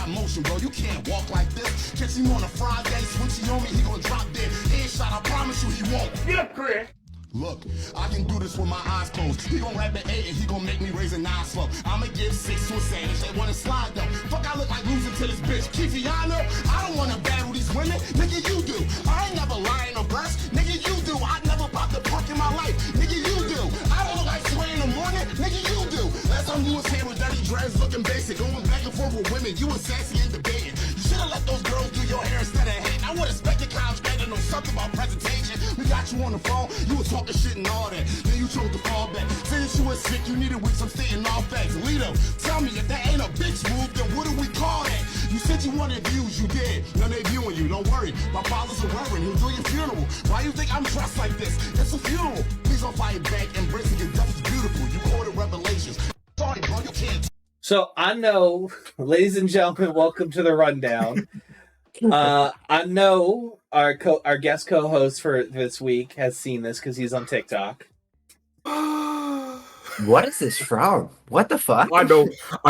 got motion, bro. You can't walk like this. Catch him on a Friday, switch he on me, he gonna drop dead. Headshot, I promise you he won't. Get up, Chris. Look, I can do this with my eyes closed. He gon' rap at 8 and he gon' make me raise a 9 slow. I'ma give 6 to a sandwich. They wanna slide though. Fuck, I look like losing to this bitch. Kifiana, I don't wanna battle these women. Nigga, you do. I ain't never lying or breast. Nigga, you do. I never popped a perk in my life. Nigga, you do. I don't look like Sway in the morning. Nigga, you do. Last time you was here with dirty dreads looking basic. Going back and forth with women. You was sassy and debating. You should've let those girls do your hair instead of hating. I would've expected college grad to know something about presentation. We got you on the phone. You was talking shit and all that. Then you chose to fall back. Since you was sick, you needed weeks. I'm stating all facts. Lito, tell me if that ain't a bitch move, then what do we call that? You said you wanted views, you did. Now they viewing you. Don't worry. My father's a reverend. He'll do your funeral. Why you think I'm dressed like this? It's a funeral. Please don't fight back. Embracing your death is beautiful. You quoted Revelations. Sorry, bro. You can't. So I know, ladies and gentlemen, welcome to the rundown. I know our guest co-host for this week has seen this because he's on TikTok. What is this from? What the fuck? I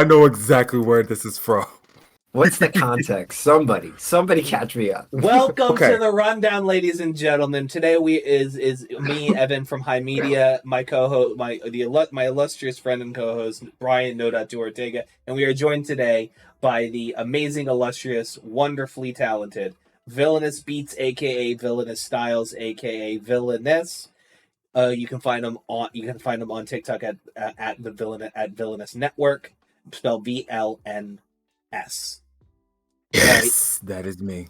know exactly where this is from. What's the context? Somebody catch me up. Welcome to the rundown, ladies and gentlemen. Today is me, Evan from HIMedia, my co-host, my illustrious friend and co-host Brian No.2 Ortega, and we are joined today by the amazing, illustrious, wonderfully talented Villainous Beats, aka Villainous Styles, aka Villainous. You can find them on TikTok at Villainous Network, spelled VLNS. Yes, right? That is me.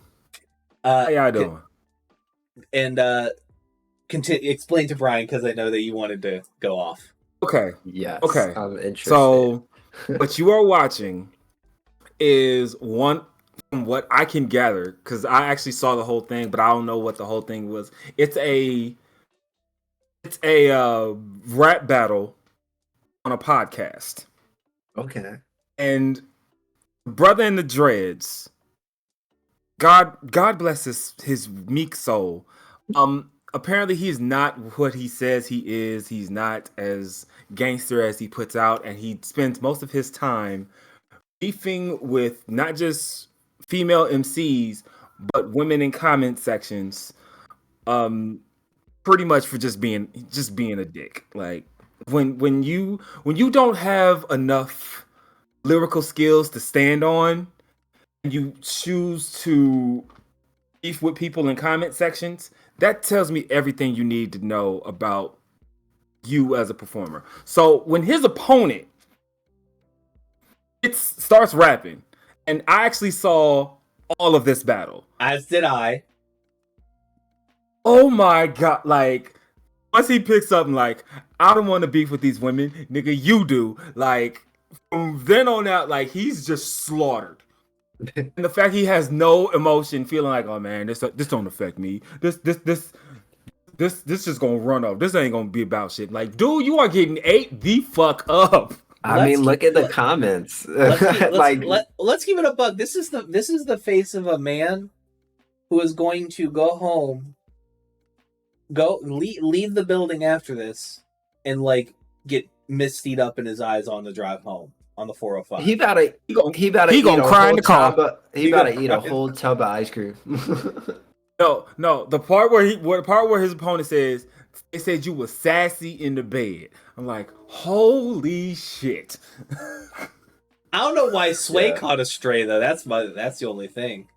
How y'all doing? And explain to Brian because I know that you wanted to go off. Okay. Yes. Okay. I'm interested. So, what you are watching is one from what I can gather, because I actually saw the whole thing, but I don't know what the whole thing was. It's a rap battle on a podcast. Okay. And brother in the dreads, God bless his meek soul. Apparently he's not what he says he is. He's not as gangster as he puts out, and he spends most of his time beefing with not just female MCs but women in comment sections. Pretty much for just being a dick. Like when you don't have enough lyrical skills to stand on, and you choose to beef with people in comment sections, that tells me everything you need to know about you as a performer. So when his opponent starts rapping, and I actually saw all of this battle. As did I. Oh my god, like, once he picks up, like, I don't want to beef with these women, nigga, you do. Like, from then on out, like, he's just slaughtered. And the fact he has no emotion, feeling like, oh man, this don't affect me. This just gonna run off. This ain't gonna be about shit. Like, dude, you are getting ate the fuck up. Look at the comments. Let's give it a buck. This is the face of a man who is going to go home, leave the building after this, and like get mistied up in his eyes on the drive home on the 405. He gonna cry in the car. He about to eat a whole tub of ice cream. No. The part where his opponent says, they said you were sassy in the bed. I'm like, holy shit. I don't know why Sway caught a stray though. That's the only thing.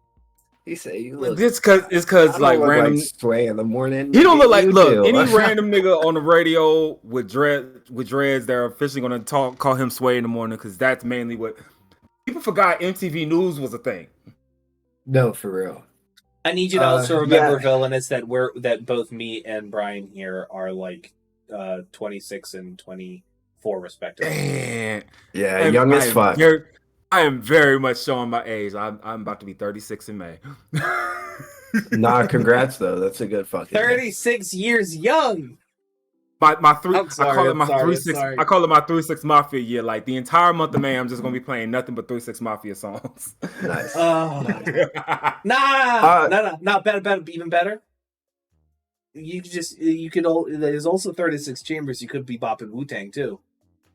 He said you look. It's cause like random Sway in the morning. He don't look like any random nigga on the radio with dreads. They're officially gonna call him Sway in the morning, because that's mainly what people forgot. MTV News was a thing. No, for real. I need you to also remember, Villainous, that both me and Brian here are like 26 and 24 respectively. Yeah, young as fuck. I am very much showing my age. I'm about to be 36 in May. Nah, congrats though. That's a good fucking 36 years young. I call it my 3-6 Mafia year. Like the entire month of May, I'm just gonna be playing nothing but 3-6 Mafia songs. Nice. Not better, even better. There's also 36 Chambers. You could be bopping Wu-Tang too.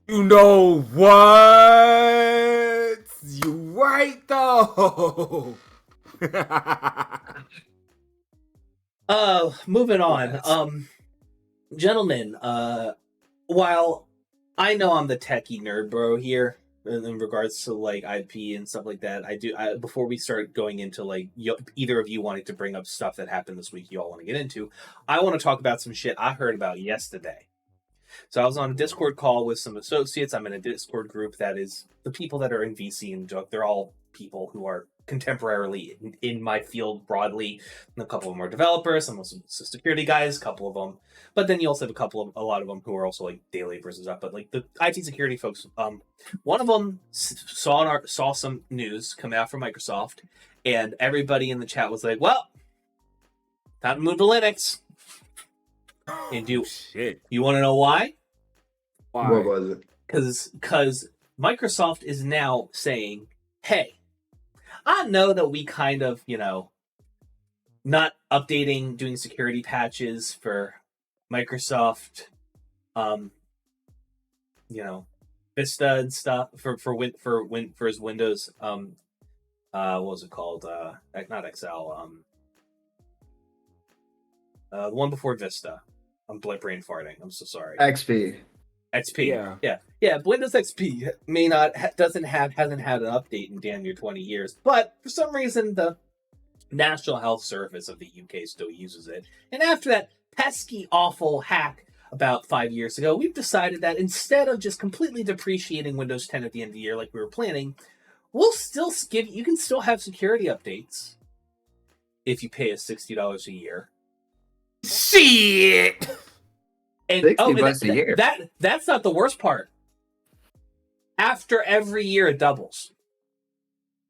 You know what? You right though. Moving on. Gentlemen, while I know I'm the techie nerd bro here in regards to like IP and stuff like that, before we start going into like either of you wanting to bring up stuff that happened this week you all want to get into, I want to talk about some shit I heard about yesterday. So I was on a Discord call with some associates. I'm in a Discord group that is the people that are in VC and they're all people who are contemporarily in my field broadly. And a couple of them are developers, some security guys, a couple of them. But then you also have a lot of them who are also like day laborers and stuff. But like the IT security folks, one of them saw some news come out from Microsoft, and everybody in the chat was like, "Well, time to move to Linux." And you want to know why? Why? What was it? Because Microsoft is now saying, hey, I know that we kind of, not updating, doing security patches for Microsoft, Vista and stuff for his Windows. What was it called? Not Excel. The one before Vista. I'm brain farting. I'm so sorry. XP. Yeah. Windows XP hasn't had an update in damn near 20 years, but for some reason the National Health Service of the UK still uses it. And after that pesky, awful hack about 5 years ago, we've decided that instead of just completely depreciating Windows 10 at the end of the year like we were planning, we'll still you can still have security updates if you pay us $60 a year. Shit. And $60 a year. That's not the worst part. After every year, it doubles.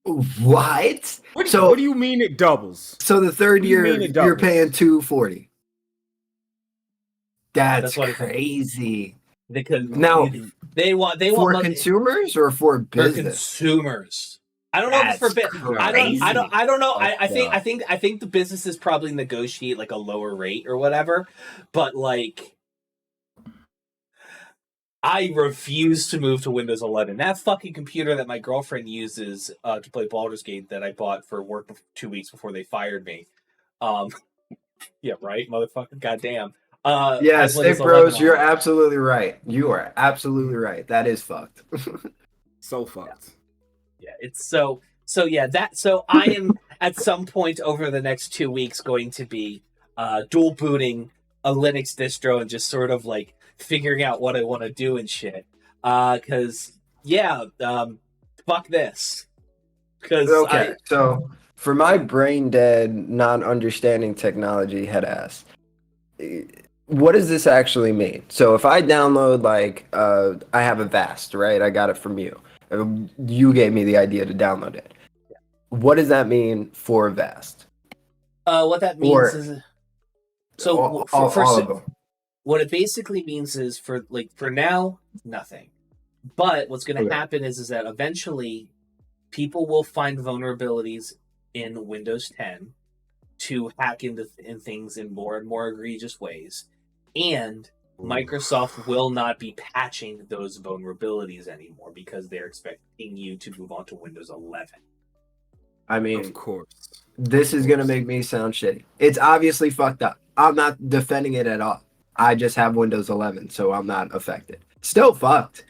What? What do you mean it doubles? So the third year, you're paying $240. That's crazy. Now they want for consumers or for business? For consumers. I don't know if it's for business. I don't know. I think the businesses probably negotiate like a lower rate or whatever, but like I refuse to move to Windows 11. That fucking computer that my girlfriend uses to play Baldur's Gate that I bought for work 2 weeks before they fired me. Yeah, right, motherfucker. Goddamn. Yes, Stick Bros, you're absolutely right. You are absolutely right. That is fucked. So fucked. Yeah, it's so I am at some point over the next 2 weeks going to be dual booting a Linux distro and just sort of like figuring out what I want to do and shit. Fuck this. So for my brain dead, not understanding technology head ass, what does this actually mean? So if I download I have a Vast, right? I got it from you. You gave me the idea to download it. Yeah. What does that mean for Vast? What that means is all of them. What it basically means is for now, nothing. But what's going to happen is that eventually people will find vulnerabilities in Windows 10 to hack into things in more and more egregious ways. And Microsoft will not be patching those vulnerabilities anymore because they're expecting you to move on to Windows 11. I mean, of course. This is going to make me sound shitty. It's obviously fucked up. I'm not defending it at all. I just have Windows 11, so I'm not affected. Still fucked.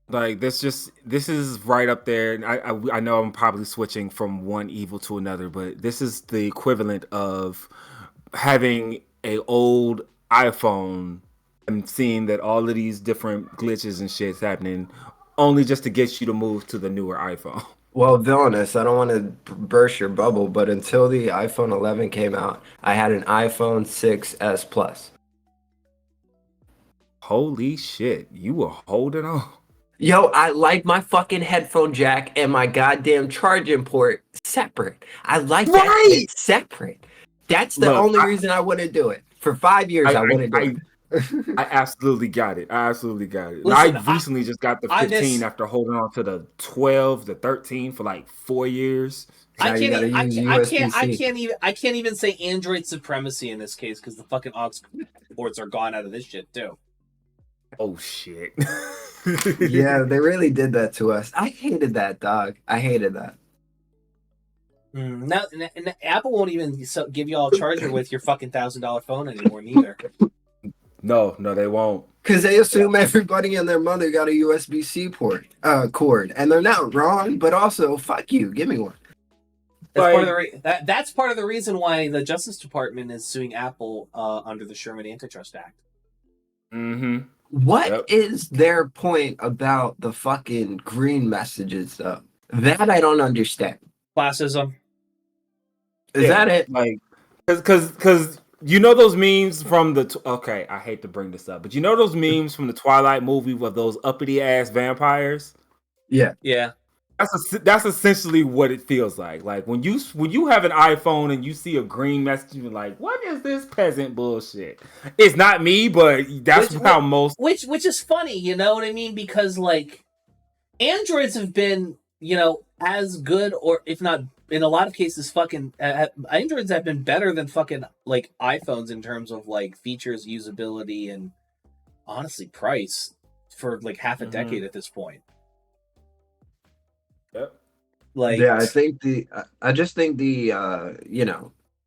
Like this is right up there. I know I'm probably switching from one evil to another, but this is the equivalent of having a old iPhone and seeing that all of these different glitches and shit's happening only just to get you to move to the newer iPhone. Well, Villainous, I don't want to burst your bubble, but until the iPhone 11 came out, I had an iPhone 6s Plus. Holy shit, you were holding on. Yo, I like my fucking headphone jack and my goddamn charging port separate. I like that shit separate. That's the only reason I wouldn't do it. For 5 years, I wouldn't do it. I absolutely got it. Listen, I recently just got the 15 after holding on to the 12, the 13 for like 4 years. I can't even say Android supremacy in this case because the fucking aux ports are gone out of this shit too. Oh shit. Yeah, they really did that to us. I hated that, dog. I hated that. Now, and Apple won't even give you all a charger with your fucking $1,000 phone anymore, neither. No, they won't. Because they assume everybody and their mother got a USB-C cord, and they're not wrong. But also, fuck you, give me one. That's part of the reason why the Justice Department is suing Apple under the Sherman Antitrust Act. Mm-hmm. What is their point about the fucking green messages, though? That I don't understand. Classism. Is that it? Like, because you know those memes from the okay, I hate to bring this up, but you know those memes from the Twilight movie with those uppity ass vampires? Yeah. That's essentially what it feels like. Like when you have an iPhone and you see a green message, you're like, "What is this peasant bullshit?" It's not me, but that's how most. Which is funny, you know what I mean? Because like, Androids have been, as good, or if not, in a lot of cases, fucking Androids have been better than fucking like iPhones in terms of like features, usability, and honestly price for like half a decade at this point. Yep. Like, yeah, I just think the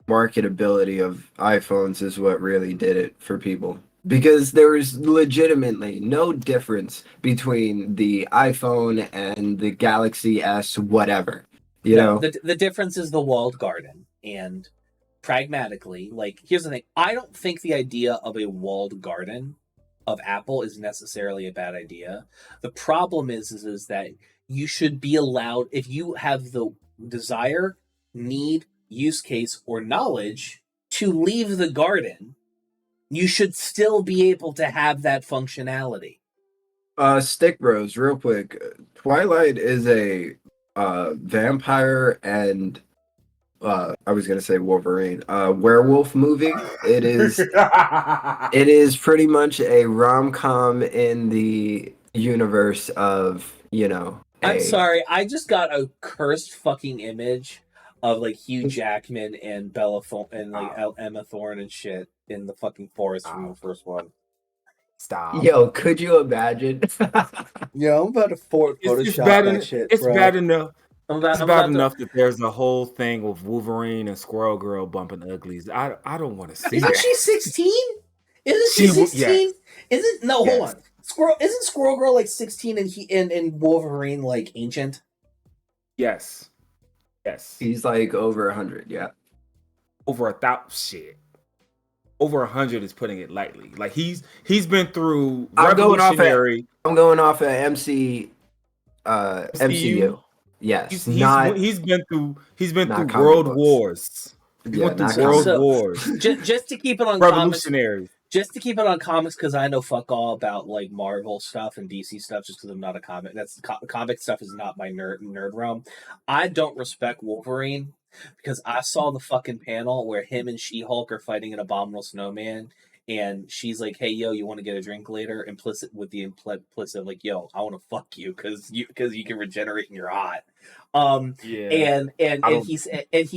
marketability of iPhones is what really did it for people, because there was legitimately no difference between the iPhone and the Galaxy S whatever. You know, the difference is the walled garden. And pragmatically, like, here's the thing: I don't think the idea of a walled garden of Apple is necessarily a bad idea. The problem is that you should be allowed, if you have the desire, need, use case, or knowledge to leave the garden, you should still be able to have that functionality. Stick Bros, real quick. Twilight is a vampire and I was gonna say Wolverine, werewolf movie. It is it is pretty much a rom-com in the universe of, I'm sorry, I just got a cursed fucking image of like Hugh Jackman and Bella and like Emma Thorne and shit in the fucking forest from the first one. Stop. Yo, could you imagine? Yeah, I'm about to Photoshop that shit. It's bro. bad enough. It's about enough that there's a whole thing with Wolverine and Squirrel Girl bumping uglies. I don't want to see Isn't that. she 16? Isn't she 16? Yes. Hold on. Isn't Squirrel Girl like 16 and Wolverine like ancient? Yes. He's like over 100, yeah. Over 1,000 shit. Over 100 is putting it lightly. Like he's been through revolutionary. I'm going off at MCU. Yes. He's been through world wars. He went through world wars. Just to keep it on revolutionary. Just to keep it on comics, because I know fuck all about like Marvel stuff and DC stuff, just because I'm not a comic. That's comic stuff is not my nerd realm. I don't respect Wolverine because I saw the fucking panel where him and She-Hulk are fighting an abominable snowman, and she's like, "Hey, yo, you want to get a drink later?" Implicit like, "Yo, I want to fuck you because you can regenerate and you're hot." And he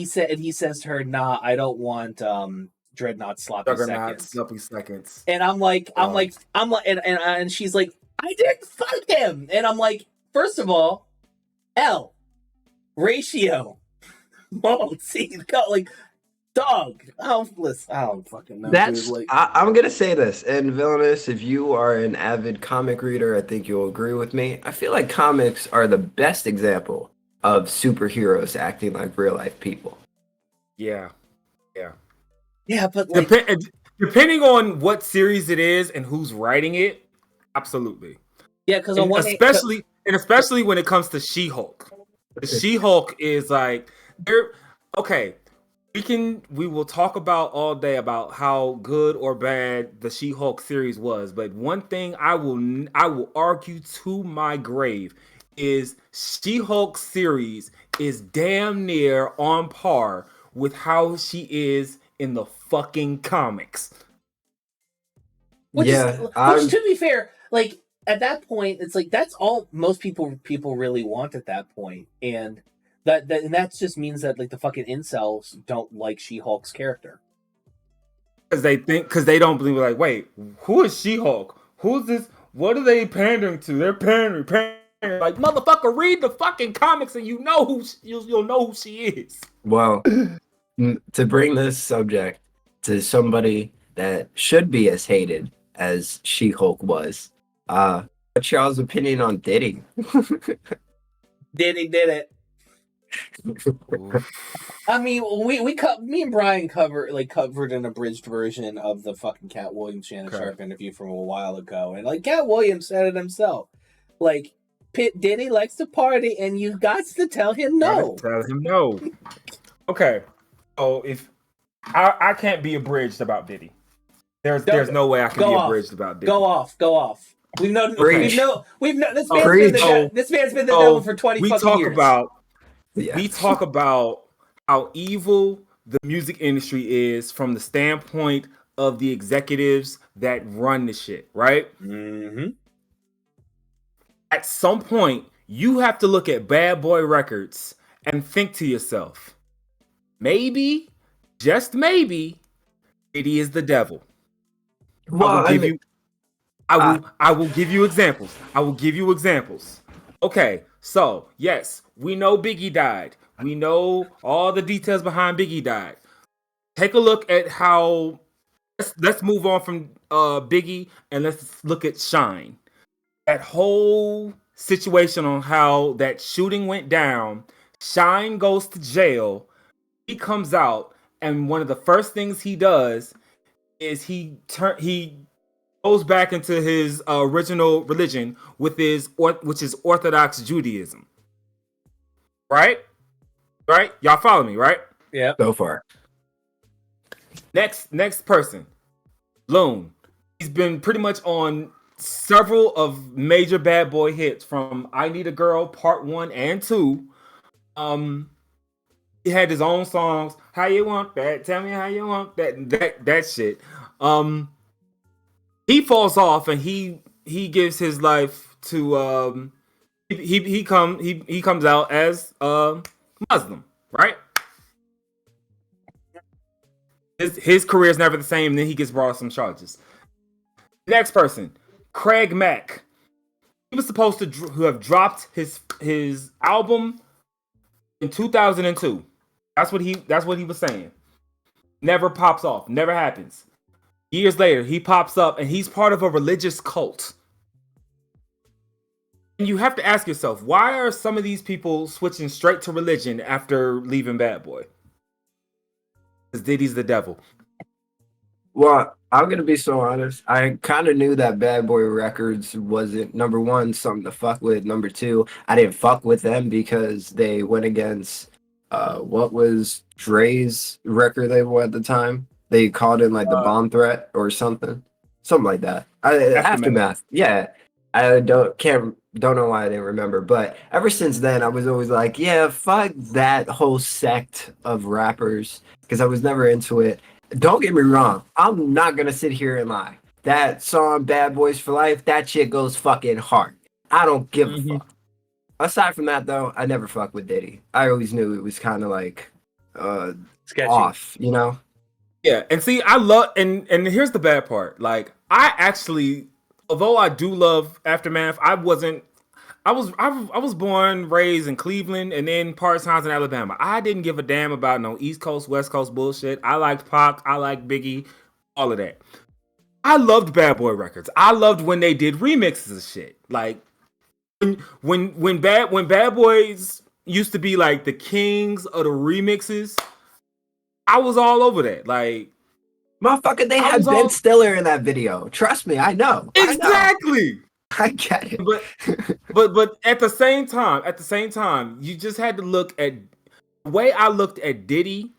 says to her, "Nah, I don't want Dreadnought sloppy seconds." And I'm like, and she's like, "I didn't fuck him." And I'm like, first of all, L ratio. Whoa, see, like, dog. I don't fucking know. That's, dude. Like, I'm gonna say this, and Villainous, if you are an avid comic reader, I think you'll agree with me. I feel like comics are the best example of superheroes acting like real life people. Yeah, but like, depending on what series it is and who's writing it, absolutely. Yeah, because especially when it comes to She-Hulk. She-Hulk is like, we will talk about all day about how good or bad the She-Hulk series was, but one thing I will argue to my grave is She-Hulk series is damn near on par with how she is in the fucking comics. Which to be fair, like at that point, it's like that's all most people really want at that point, and that just means that like the fucking incels don't like She-Hulk's character because they don't believe. Like, wait, who is She-Hulk? Who's this? What are they pandering to? They're pandering. Like, motherfucker, read the fucking comics and you know who you'll know who she is. Well, to bring this subject to somebody that should be as hated as She-Hulk was, what's y'all's opinion on Diddy? Diddy did it. I mean, me and Brian covered an abridged version of the fucking Cat Williams Shannon Sharp interview from a while ago, and like Cat Williams said it himself, like Diddy likes to party, and you got to tell him no. Tell him no. Okay, so if I can't be abridged about Diddy, there's no way I can be abridged about Diddy. Go off. We've known this man's been the devil for 20 fucking years. We talk about how evil the music industry is from the standpoint of the executives that run the shit, right? Mm-hmm. At some point, you have to look at Bad Boy Records and think to yourself, maybe, just maybe, Diddy is the devil. Well, I will give you examples. Okay, so yes, we know Biggie died. We know all the details behind Biggie died. Take a look at how. Let's move on from Biggie and let's look at Shine. That whole situation on how that shooting went down. Shine goes to jail. He comes out, and one of the first things he does is he goes back into his original religion which is Orthodox Judaism. Right? Y'all follow me, right? Yeah. Go for it. Next person. Loon. He's been pretty much on several of major Bad Boy hits from I Need a Girl Part 1 and 2. He had his own songs. How you want that? Tell me how you want that shit. He falls off and he gives his life to he comes out as Muslim, right? His career is never the same. Then he gets brought up some charges. Next person, Craig Mack. He was supposed to have dropped his album in 2002. That's what he was saying. Never pops off. Never happens. Years later, he pops up and he's part of a religious cult. And you have to ask yourself, why are some of these people switching straight to religion after leaving Bad Boy? Because Diddy's the devil. Well, I'm going to be so honest. I kind of knew that Bad Boy Records wasn't, number one, something to fuck with. Number two, I didn't fuck with them because they went against what was Dre's record label at the time. They called it like the bomb threat or something like that. Aftermath. Yeah, I don't know why I didn't remember. But ever since then, I was always like, yeah, fuck that whole sect of rappers because I was never into it. Don't get me wrong. I'm not gonna sit here and lie. That song, "Bad Boys for Life," that shit goes fucking hard. I don't give a fuck. Aside from that, though, I never fuck with Diddy. I always knew it was kind of like sketchy. Off, you know? Yeah, and see, I love, and here's the bad part. Like, I actually, although I do love Aftermath, I was born, raised in Cleveland, and then part-time in Alabama. I didn't give a damn about no East Coast, West Coast bullshit. I liked Pac, I liked Biggie, all of that. I loved Bad Boy Records. I loved when they did remixes of shit. Like, when Bad Boys used to be like the kings of the remixes, I was all over that. Like, motherfucker, they had Ben Stiller in that video. Trust me, I know. Exactly. I get it. But at the same time, you just had to look at the way I looked at Diddy and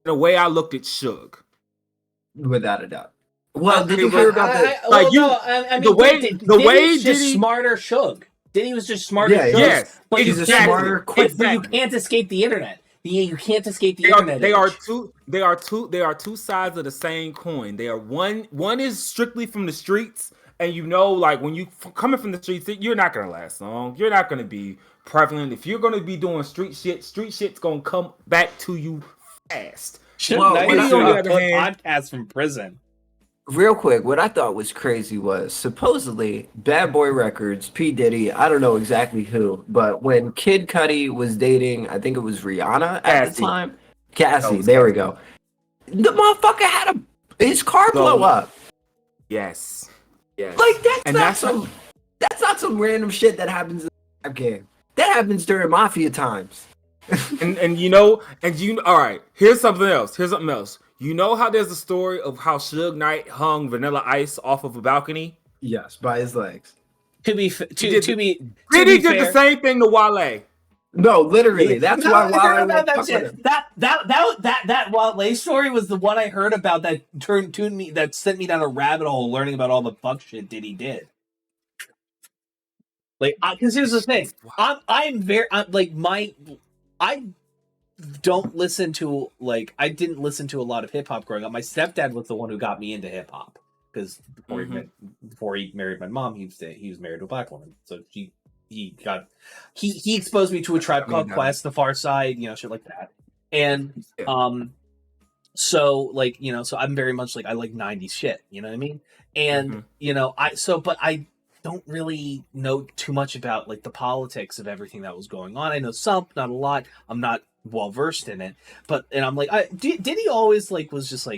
the way I looked at Suge. Without a doubt. Well, did you hear about that? Diddy's just smarter Suge. Diddy was just smarter Suge. Yes, but he's a smarter, quick. But you can't escape the internet. You can't escape the internet. They are two sides of the same coin. They are one is strictly from the streets, and you know, like when you coming from the streets, you're not gonna last long. You're not gonna be prevalent. If you're gonna be doing street shit's gonna come back to you fast. Well, nice to podcast from prison. real quick, what I thought was crazy was supposedly Bad Boy Records, P. Diddy, I don't know exactly who, but when Kid Cudi was dating, I think it was Rihanna at the time. Cassie, there we go. The motherfucker had his car blow up. Yes. Yes. Like that's not some random shit that happens in the rap game. That happens during mafia times. all right, here's something else. You know how there's a story of how Suge Knight hung Vanilla Ice off of a balcony? Yes, by his legs. Diddy did the same thing to Wale. No, literally. That's why Wale that Wale story was the one I heard about that that sent me down a rabbit hole learning about all the fuck shit Diddy did. Like, because here's the thing, I don't listen to I didn't listen to a lot of hip hop growing up. My stepdad was the one who got me into hip hop because before he married my mom, he was married to a black woman, so he exposed me to a Tribe Called Quest, The Far Side, shit like that, and so so I'm very much I like 90s shit, you know what I mean, and but I don't really know too much about the politics of everything that was going on. I know some, not a lot. I'm not well versed in it, and I'm Diddy always was just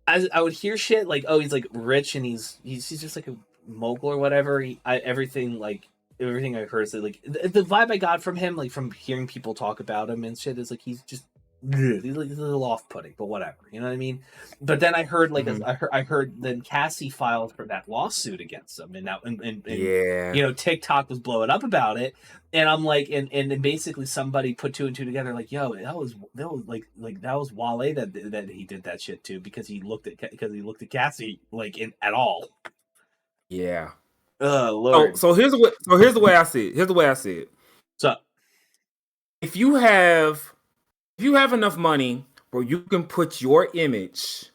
I would hear shit oh, he's rich and he's just a mogul or whatever. Everything I heard is the vibe I got from him, from hearing people talk about him and shit, is he's just he's a little off-putting, but whatever, you know what I mean. But then I heard I heard then Cassie filed for that lawsuit against him, and now and TikTok was blowing up about it, and I'm and then basically somebody put two and two together, yo, that was Wale that he did that shit to because he looked at Cassie at all. Yeah. Lord. So here's the way I see it. So if you have enough money where you can put your image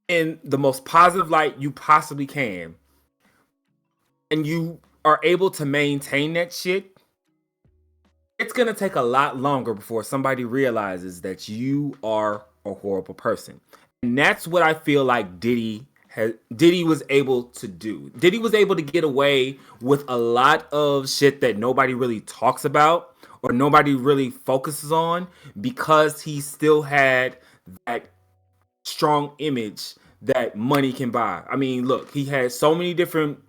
in the most positive light you possibly can, and you are able to maintain that shit, it's gonna take a lot longer before somebody realizes that you are a horrible person. And that's what I feel like Diddy was able to do. Diddy was able to get away with a lot of shit that nobody really talks about or nobody really focuses on because he still had that strong image that money can buy. I mean, look, he had so many different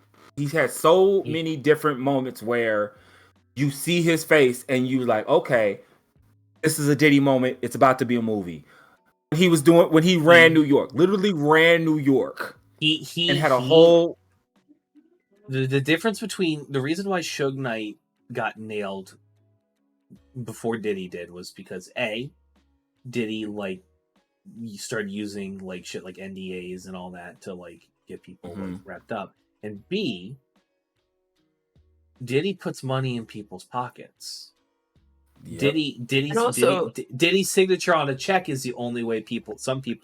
moments where you see his face and you're like, okay, this is a Diddy moment. It's about to be a movie. When he ran New York, literally ran New York. He had a whole... The difference between... The reason why Suge Knight got nailed before Diddy did was because Diddy started using shit like NDAs and all that to get people wrapped up, and B, Diddy puts money in people's pockets. Yep. Diddy's signature on a check is the only way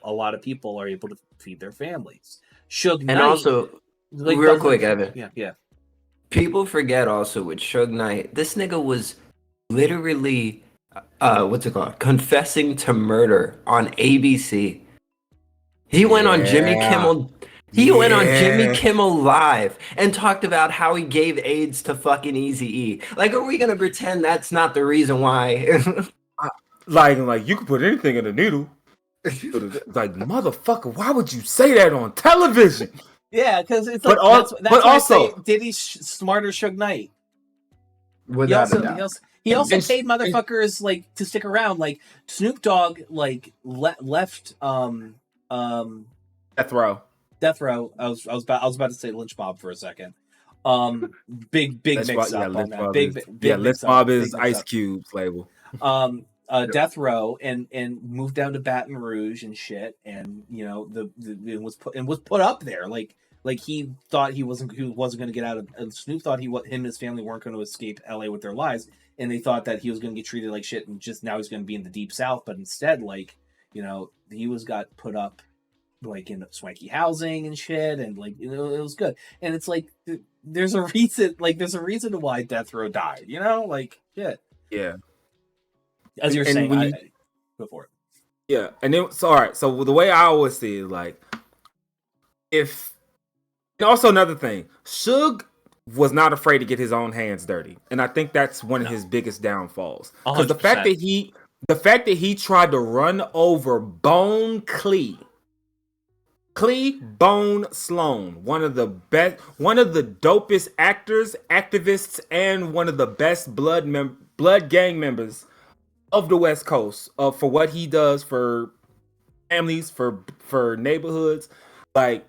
a lot of people are able to feed their families. Suge Knight, and also real quick, Evan. Yeah. People forget also with Suge Knight, this nigga was literally confessing to murder on ABC. He went on Jimmy Kimmel. He went on Jimmy Kimmel Live and talked about how he gave AIDS to fucking Eazy-E. Are we gonna pretend that's not the reason why? You could put anything in a needle. Motherfucker, why would you say that on television? Yeah, because it's Diddy's smarter Suge Knight. He also paid motherfuckers to stick around. Snoop Dogg left Death Row. I was about to say Lynch Mob for a second. Big mix up on that. Big Lynch Mob is Ice Cube's label. Death Row and moved down to Baton Rouge and shit, and it was put up there. He thought he wasn't going to get out of. And Snoop thought him and his family weren't going to escape LA with their lives, and they thought that he was going to get treated like shit, and just now he's going to be in the Deep South. But instead, he got put up in swanky housing and shit, and it was good. And it's there's a reason why Death Row died. Shit. Yeah. As you're saying, go for it. Yeah, and then all right. So the way I always see it, And also another thing, Suge was not afraid to get his own hands dirty, and I think that's one of his biggest downfalls. Because the fact that he tried to run over Bone Clee Bone Sloan, one of the dopest actors, activists, and one of the best blood gang members of the West Coast, for what he does for families, for neighborhoods. Like,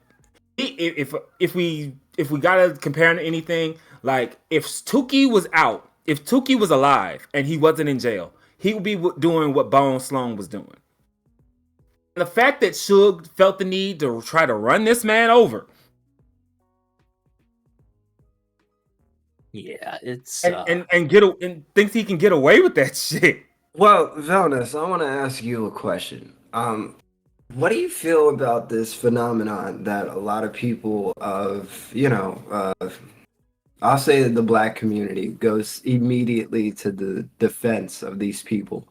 if we gotta compare to anything, like if Tukey was out, if Tukey was alive and he wasn't in jail, he would be doing what Bone Sloan was doing. And the fact that Suge felt the need to try to run this man over, yeah, it's and thinks he can get away with that shit. Well, Velnus, I want to ask you a question. What do you feel about this phenomenon that a lot of people of, I'll say that the black community goes immediately to the defense of these people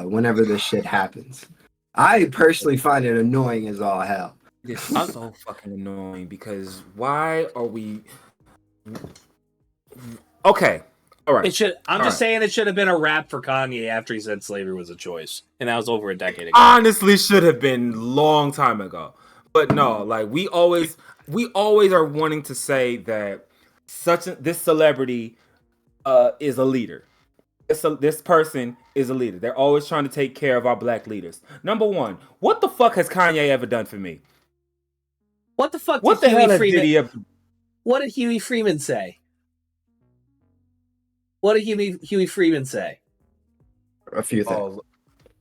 whenever this shit happens? I personally find it annoying as all hell. It's so fucking annoying because why are we... Okay. All right. I'm just saying it should have been a rap for Kanye after he said slavery was a choice, and that was over a decade ago. Honestly, should have been long time ago. But no, like we always are wanting to say that this celebrity is a leader. This person is a leader. They're always trying to take care of our black leaders. Number one, what the fuck has Kanye ever done for me? What the fuck? What the hell did he ever? What did Huey Freeman say? What did Huey Freeman say? A few things. Oh,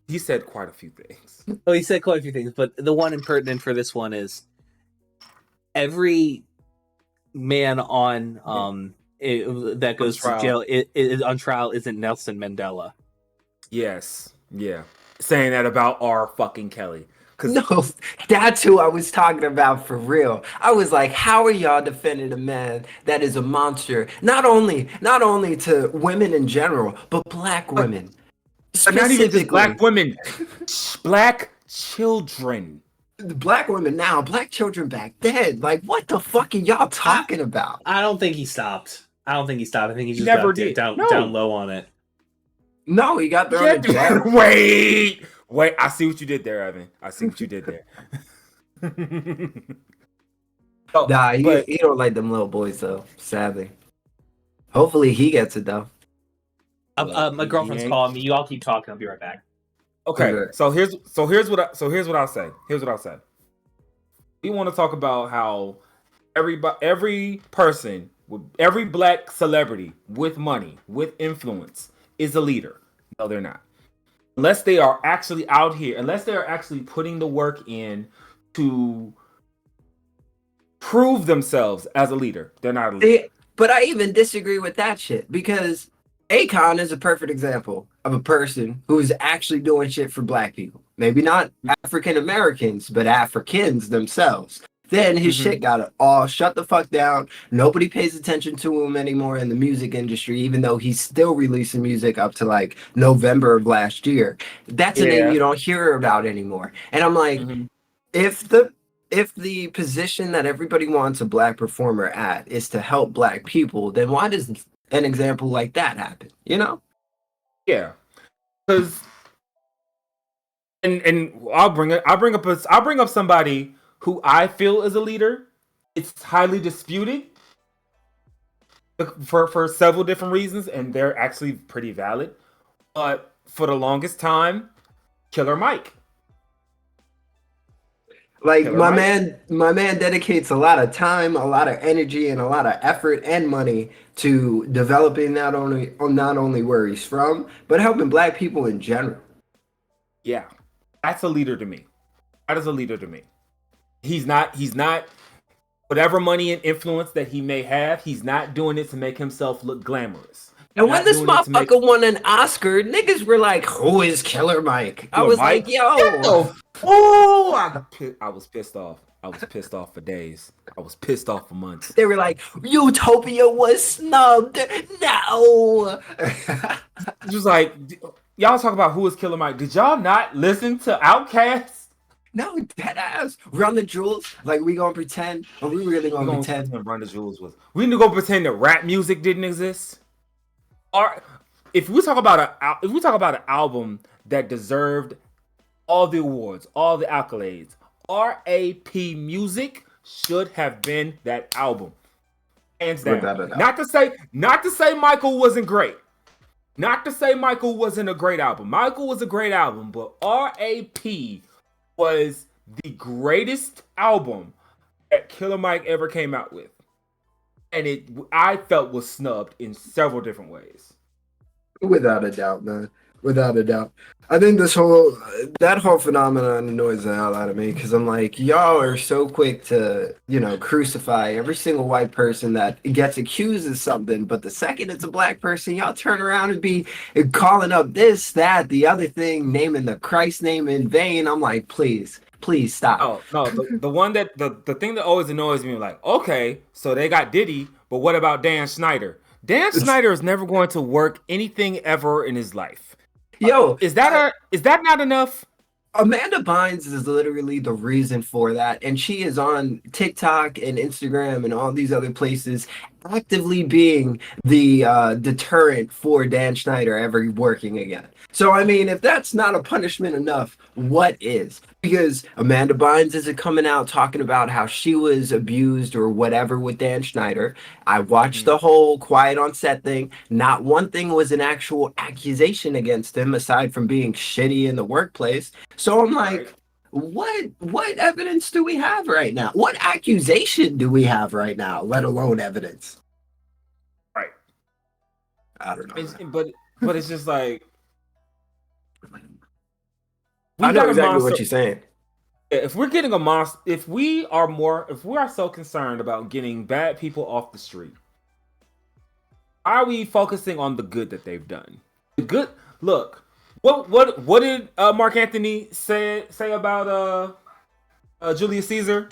he said quite a few things. Oh, he said quite a few things, but the one impertinent for this one is every man on that goes to jail is on trial isn't Nelson Mandela. Yes, yeah, saying that about R. fucking Kelly. No, that's who I was talking about for real. I was like, how are y'all defending a man that is a monster? Not only to women in general, but black women. But not even just black women, black children. Black women now, black children back then. Like, what the fuck are y'all talking about? I don't think he stopped. I think he just never got down low on it. No, he got thrown in jail. Wait, I see what you did there, Evan. I see what you did there. Nah, he don't like them little boys though, sadly. Hopefully he gets it though. My girlfriend's calling me. You all keep talking. I'll be right back. Okay, so here's what I'll say. Here's what I'll say. We want to talk about how every person, every black celebrity with money, with influence, is a leader. No, they're not. Unless they are actually out here, unless they are actually putting the work in to prove themselves as a leader, they're not a leader. But I even disagree with that shit because Akon is a perfect example of a person who's actually doing shit for black people. Maybe not African Americans, but Africans themselves. Then his shit got all shut the fuck down. Nobody pays attention to him anymore in the music industry, even though he's still releasing music up to like November of last year. That's a name you don't hear about anymore. And I'm like, if the position that everybody wants a black performer at is to help black people, then why does an example like that happen? You know? Yeah, because and I'll bring up somebody who I feel is a leader. It's highly disputed for several different reasons, and they're actually pretty valid. But for the longest time, Killer Mike. Like Killer my man dedicates a lot of time, a lot of energy, and a lot of effort and money to developing not only where he's from, but helping black people in general. Yeah, that's a leader to me. That is a leader to me. He's not whatever money and influence that he may have, he's not doing it to make himself look glamorous. And when this motherfucker won an Oscar, niggas were like, who is Killer Mike? I was like, yo. Oh, I was pissed off. I was pissed off for days. I was pissed off for months. They were like, Utopia was snubbed. No. Just like, y'all talk about who is Killer Mike. Did y'all not listen to Outkast? No, dead ass. Run the jewels. Like, we gonna pretend? Are we really gonna pretend? Run the jewels was. We need to go pretend that rap music didn't exist. Or if we talk about an album that deserved all the awards, all the accolades, RAP music should have been that album. Hands down. Not to say Michael wasn't great. Not to say Michael wasn't a great album. Michael was a great album, but RAP was the greatest album that Killer Mike ever came out with. And I felt was snubbed in several different ways. Without a doubt, man. Without a doubt. I think that whole phenomenon annoys the hell out of me because I'm like, y'all are so quick to, crucify every single white person that gets accused of something. But the second it's a black person, y'all turn around and be calling up this, that, the other thing, naming the Christ name in vain. I'm like, please stop. Oh, no. The thing that always annoys me, like, okay, so they got Diddy, but what about Dan Schneider? Dan Schneider is never going to work anything ever in his life. Yo, is that not enough? Amanda Bynes is literally the reason for that, and she is on TikTok and Instagram and all these other places actively being the deterrent for Dan Schneider ever working again. So, I mean, if that's not a punishment enough, what is? Because Amanda Bynes isn't coming out talking about how she was abused or whatever with Dan Schneider. I watched the whole Quiet on Set thing. Not one thing was an actual accusation against him aside from being shitty in the workplace. So I'm like, what evidence do we have right now? What accusation do we have right now, let alone evidence? Right. I don't know. But it's just like, I know exactly what you're saying. If we're getting a monster, if we are so concerned about getting bad people off the street, are we focusing on the good that they've done? The good. Look, what did Mark Anthony say about Julius Caesar?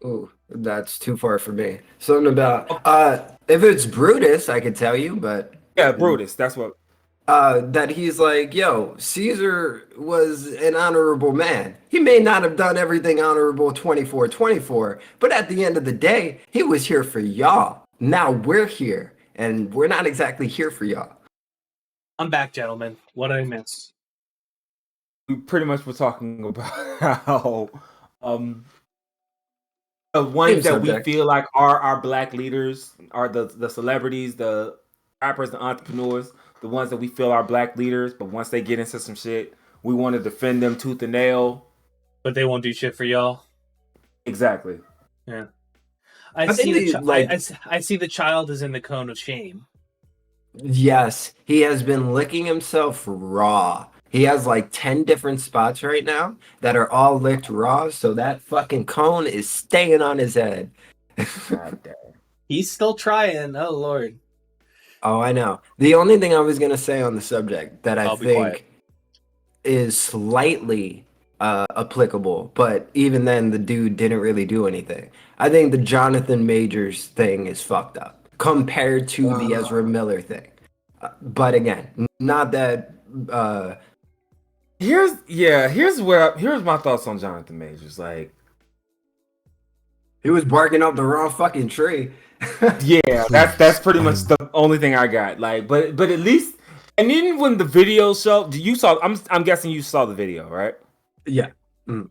Oh, that's too far for me. Something about if it's Brutus, I could tell you, but yeah, Brutus. That's what. That he's like, yo, Caesar was an honorable man. He may not have done everything honorable 24/24, but at the end of the day, he was here for y'all. Now we're here, and we're not exactly here for y'all. I'm back, gentlemen. What did I miss? We pretty much were talking about how the ones that we feel like are our black leaders are the celebrities, the rappers, the entrepreneurs. The ones that we feel are black leaders, but once they get into some shit, we want to defend them tooth and nail. But they won't do shit for y'all. Exactly. Yeah. I see the child is in the cone of shame. Yes, he has been licking himself raw. He has like 10 different spots right now that are all licked raw, so that fucking cone is staying on his head. God damn. He's still trying. Oh, Lord. Oh, I know. The only thing I was going to say on the subject that I think is slightly applicable, but even then the dude didn't really do anything. I think the Jonathan Majors thing is fucked up compared to the Ezra Miller thing. But again, not that... Here's my thoughts on Jonathan Majors. Like, he was barking up the wrong fucking tree. Yeah, that's pretty much the only thing I got. Like, but at least, and even when the video showed, I'm guessing you saw the video, right? Yeah. Mm.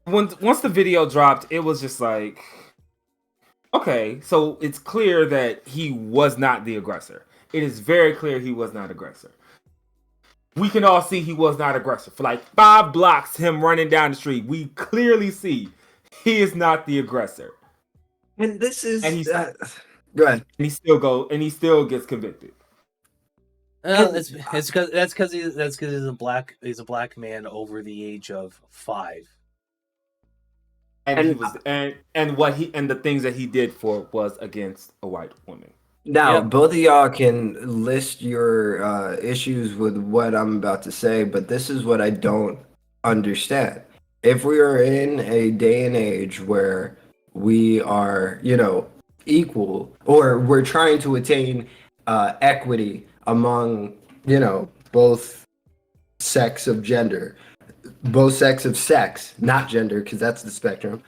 Once the video dropped, it was just like, okay, so it's clear that he was not the aggressor. It is very clear he was not aggressor. We can all see he was not aggressor. For like 5 blocks, him running down the street, we clearly see he is not the aggressor. And this is go ahead. And he still gets convicted. That's because he's a black man over the age of 5. And the things that he did was against a white woman. Now, both of y'all can list your issues with what I'm about to say, but this is what I don't understand. If we are in a day and age where we are, equal, or we're trying to attain equity among, both sex of gender, both sex of sex, not gender, because that's the spectrum.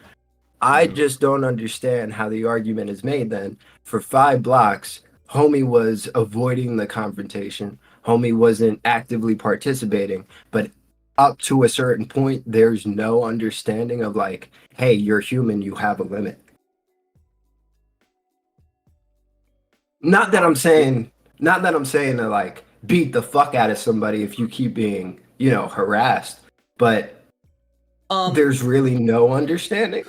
I just don't understand how the argument is made then. For 5 blocks, homie was avoiding the confrontation. Homie wasn't actively participating, but up to a certain point, there's no understanding of like, hey, you're human, you have a limit. Not that I'm saying to like beat the fuck out of somebody if you keep being, harassed, but there's really no understanding.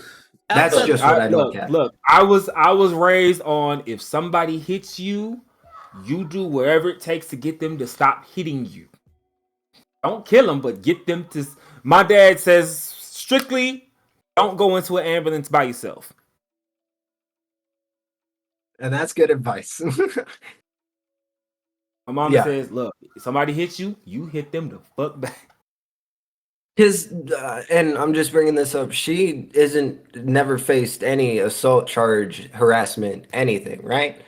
That's just what I don't get. Look, I was raised on if somebody hits you, you do whatever it takes to get them to stop hitting you. Don't kill them, but get them to. My dad says strictly, don't go into an ambulance by yourself. And that's good advice. My mom says, look, if somebody hits you, you hit them the fuck back. And I'm just bringing this up, she never faced any assault charge, harassment, anything, right?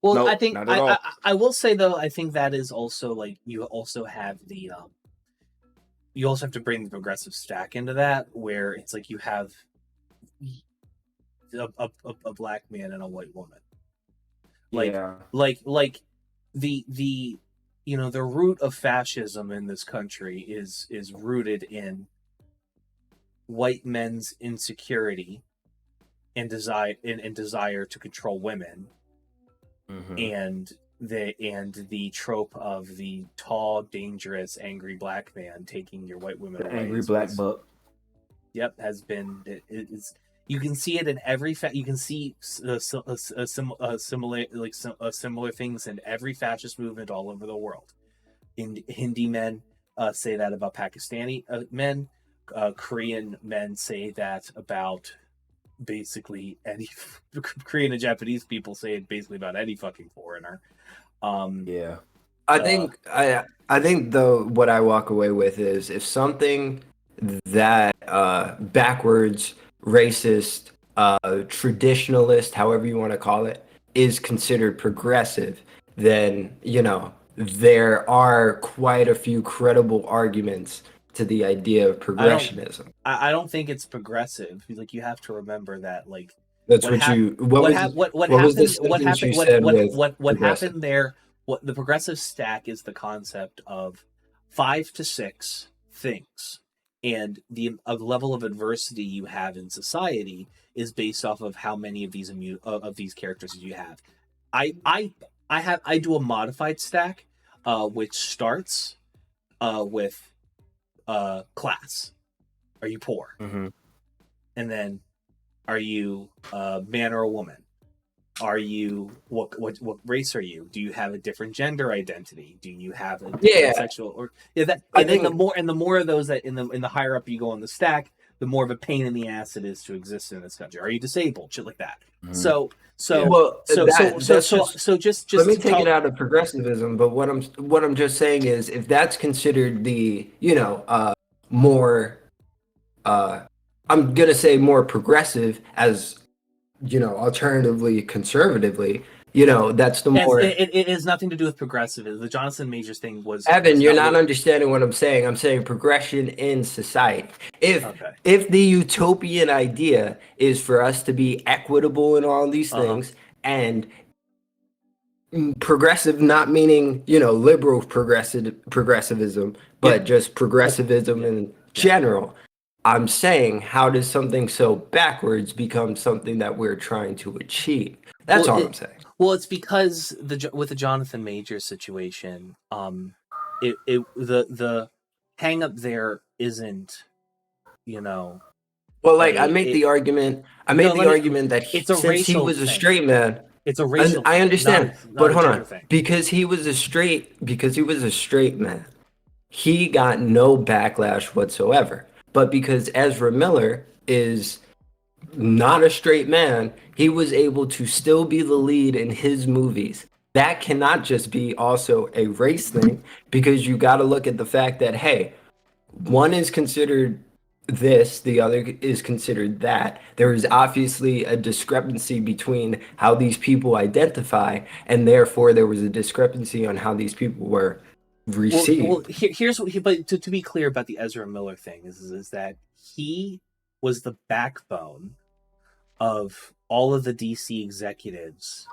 Well, Nope, I think not at all. I will say though, I think that is also like you also have the you also have to bring the progressive stack into that, where it's like you have a black man and a white woman. Like the the root of fascism in this country is rooted in white men's insecurity and desire to control women. And the trope of the tall, dangerous, angry black man taking your white women away. Angry black buck. Yep, has been it's. You can see it in every. You can see similar things in every fascist movement all over the world. Hindi men say that about Pakistani men. Korean men say that about basically any. Korean and Japanese people say it basically about any fucking foreigner. I think though what I walk away with is if something that backwards, racist, traditionalist, however you want to call it, is considered progressive, then there are quite a few credible arguments to the idea of progressionism. I don't think it's progressive. Like, you have to remember that, like, that's what happened there. What the progressive stack is, the concept of 5 to 6 things, and the level of adversity you have in society is based off of how many of these characters you have. I do a modified stack, which starts with class. Are you poor? Mm-hmm. And then, are you a man or a woman? Are you what race are you? Do you have a different gender identity? Do you have a sexual or the more of those that in the higher up you go on the stack, the more of a pain in the ass it is to exist in this country. Are you disabled? Shit like that. Mm-hmm. So just let me take it out of progressivism. But what I'm just saying is, if that's considered the more I'm gonna say more progressive as alternatively conservatively, that's the more. It has nothing to do with progressive. The Jonathan Majors thing was. Evan, you're not understanding what I'm saying. I'm saying progression in society. If the utopian idea is for us to be equitable in all these things, and progressive not meaning liberal progressivism, but just progressivism in general. I'm saying, how does something so backwards become something that we're trying to achieve? That's all I'm saying. Well, it's because with the Jonathan Majors situation, the hang up there isn't, Well, like I make the argument. That since he was a straight man, it's a racial. I understand, but hold on. Thing. Because he was a straight man, he got no backlash whatsoever. But because Ezra Miller is not a straight man, he was able to still be the lead in his movies. That cannot just be also a race thing, because you got to look at the fact that, hey, one is considered this, the other is considered that. There is obviously a discrepancy between how these people identify, and therefore there was a discrepancy on how these people were received. Well, here's what but to be clear about the Ezra Miller thing is that he was the backbone of all of the DC executives'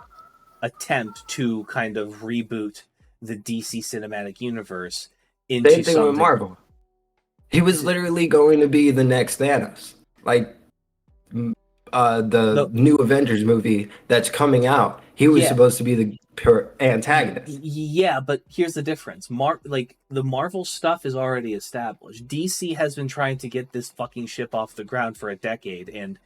attempt to kind of reboot the DC cinematic universe into Same thing something. with Marvel. He was literally going to be the next Thanos. Like the new Avengers movie that's coming out, he was supposed to be the pure antagonist. Yeah, but here's the difference. Like the Marvel stuff is already established. DC has been trying to get this fucking ship off the ground for a decade, and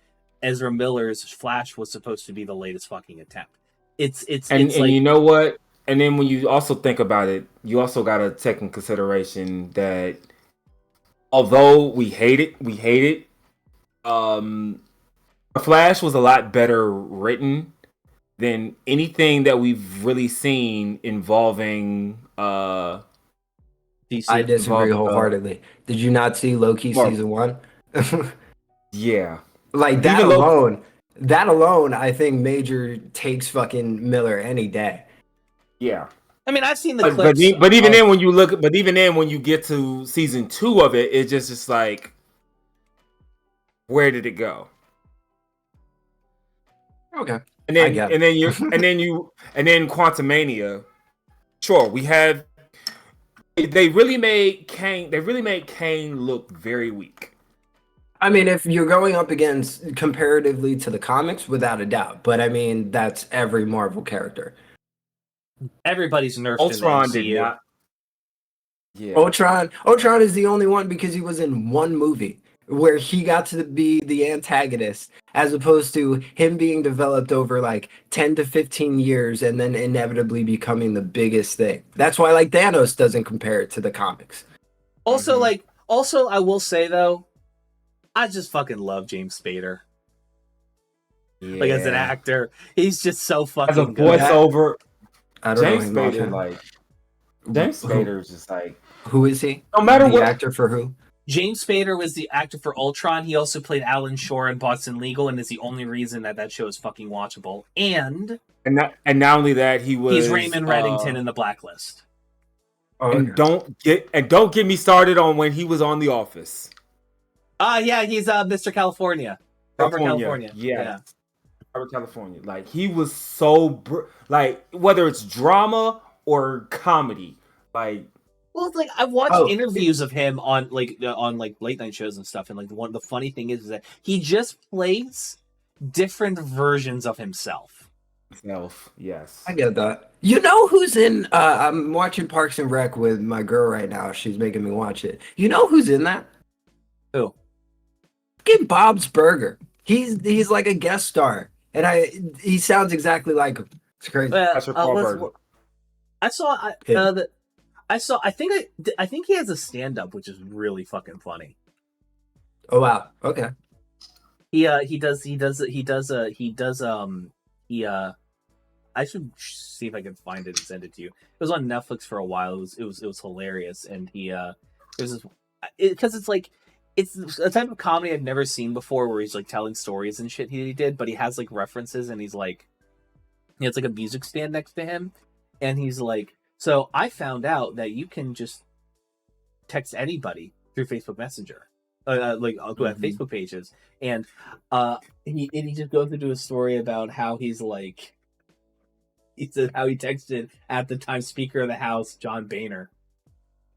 Ezra Miller's Flash was supposed to be the latest fucking attempt. It's like, you know what? And then when you also think about it, you also got to take in consideration that although we hate it, Flash was a lot better written than anything that we've really seen involving DC. I disagree wholeheartedly. Did you not see Loki season 1? Yeah. Like that alone, I think Major takes fucking Miller any day. Yeah. I mean, I've seen the clips. But even then, when you get to season 2 of it, it's just like, where did it go? Okay. And then Quantumania. Sure, we had. They really made Kane look very weak. I mean, if you're going up against comparatively to the comics, without a doubt. But I mean, that's every Marvel character. Everybody's nerfed. Ultron in the MCU. did not. Yeah. Ultron is the only one because he was in one movie where he got to be the antagonist, as opposed to him being developed over like 10 to 15 years and then inevitably becoming the biggest thing. That's why like Thanos doesn't compare it to the comics. Also, I will say though, I just fucking love James Spader. Yeah. Like as an actor, he's just so fucking as a good. voiceover. I don't James know Spader, James Spader is just like, who is he? No matter the actor for who? James Spader was the actor for Ultron. He also played Alan Shore in Boston Legal, and is the only reason that show is fucking watchable. And not only that, he's Raymond Reddington in The Blacklist. Oh, and don't get me started on when he was on The Office. Yeah, he's Mr. California. California. Yeah. California. Like he was so like whether it's drama or comedy, like. Well, it's like I've watched interviews of him on late night shows and stuff, and like the funny thing is that he just plays different versions of himself. Yes. I get that. You know who's in? I'm watching Parks and Rec with my girl right now. She's making me watch it. You know who's in that? Who? Get Bob's Burger. He's like a guest star, and he sounds exactly like him. It's crazy. I think he has a stand-up, which is really fucking funny. Oh wow. Okay. I should see if I can find it and send it to you. It was on Netflix for a while. It was hilarious, and because it's a type of comedy I've never seen before, where he's like telling stories and shit he did, but he has like references, and he's like, he has like a music stand next to him, and he's like, so I found out that you can just text anybody through Facebook Messenger, I'll go at Facebook pages, and he just goes into a story about how he said how he texted at the time Speaker of the House John Boehner.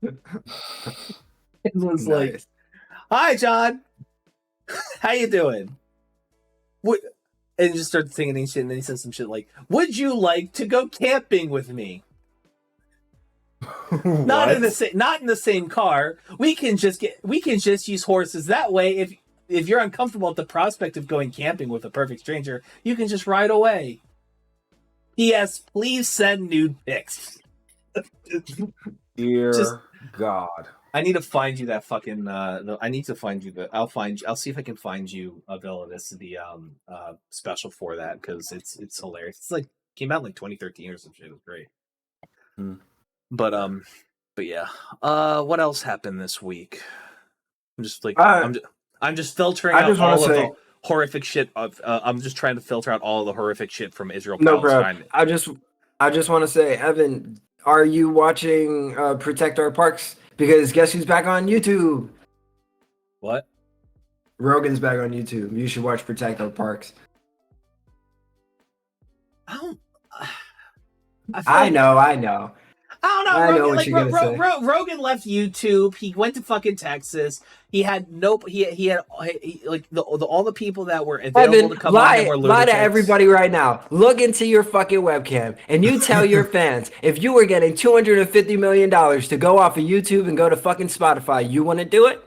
It was like, "Hi, John, how you doing?" What? And he just started singing and shit, and then he says some shit like, "Would you like to go camping with me?" Not in the same car. We can just use horses. That way, if you're uncomfortable at the prospect of going camping with a perfect stranger, you can just ride away. P.S. Please send nude pics. Dear God. I need to find you that fucking. I need to find you the. I'll see if I can find you the special for that, because it's hilarious. It's like came out in like 2013 or some shit. It was great. But yeah. What else happened this week? I'm just like I'm just filtering out all of the horrific shit of. I'm just trying to filter out all of the horrific shit from Israel Palestine. No, bro. I just want to say, Evan, are you watching Protect Our Parks? Because guess who's back on YouTube? What? Rogan's back on YouTube. You should watch Protect Our Parks. I know. I don't know. I know what you're gonna say. Rogan left YouTube. He went to fucking Texas. He had all the people that were available to come on were lunatics. Lie to everybody right now. Look into your fucking webcam and you tell your fans if you were getting $250 million to go off of YouTube and go to fucking Spotify, you want to do it?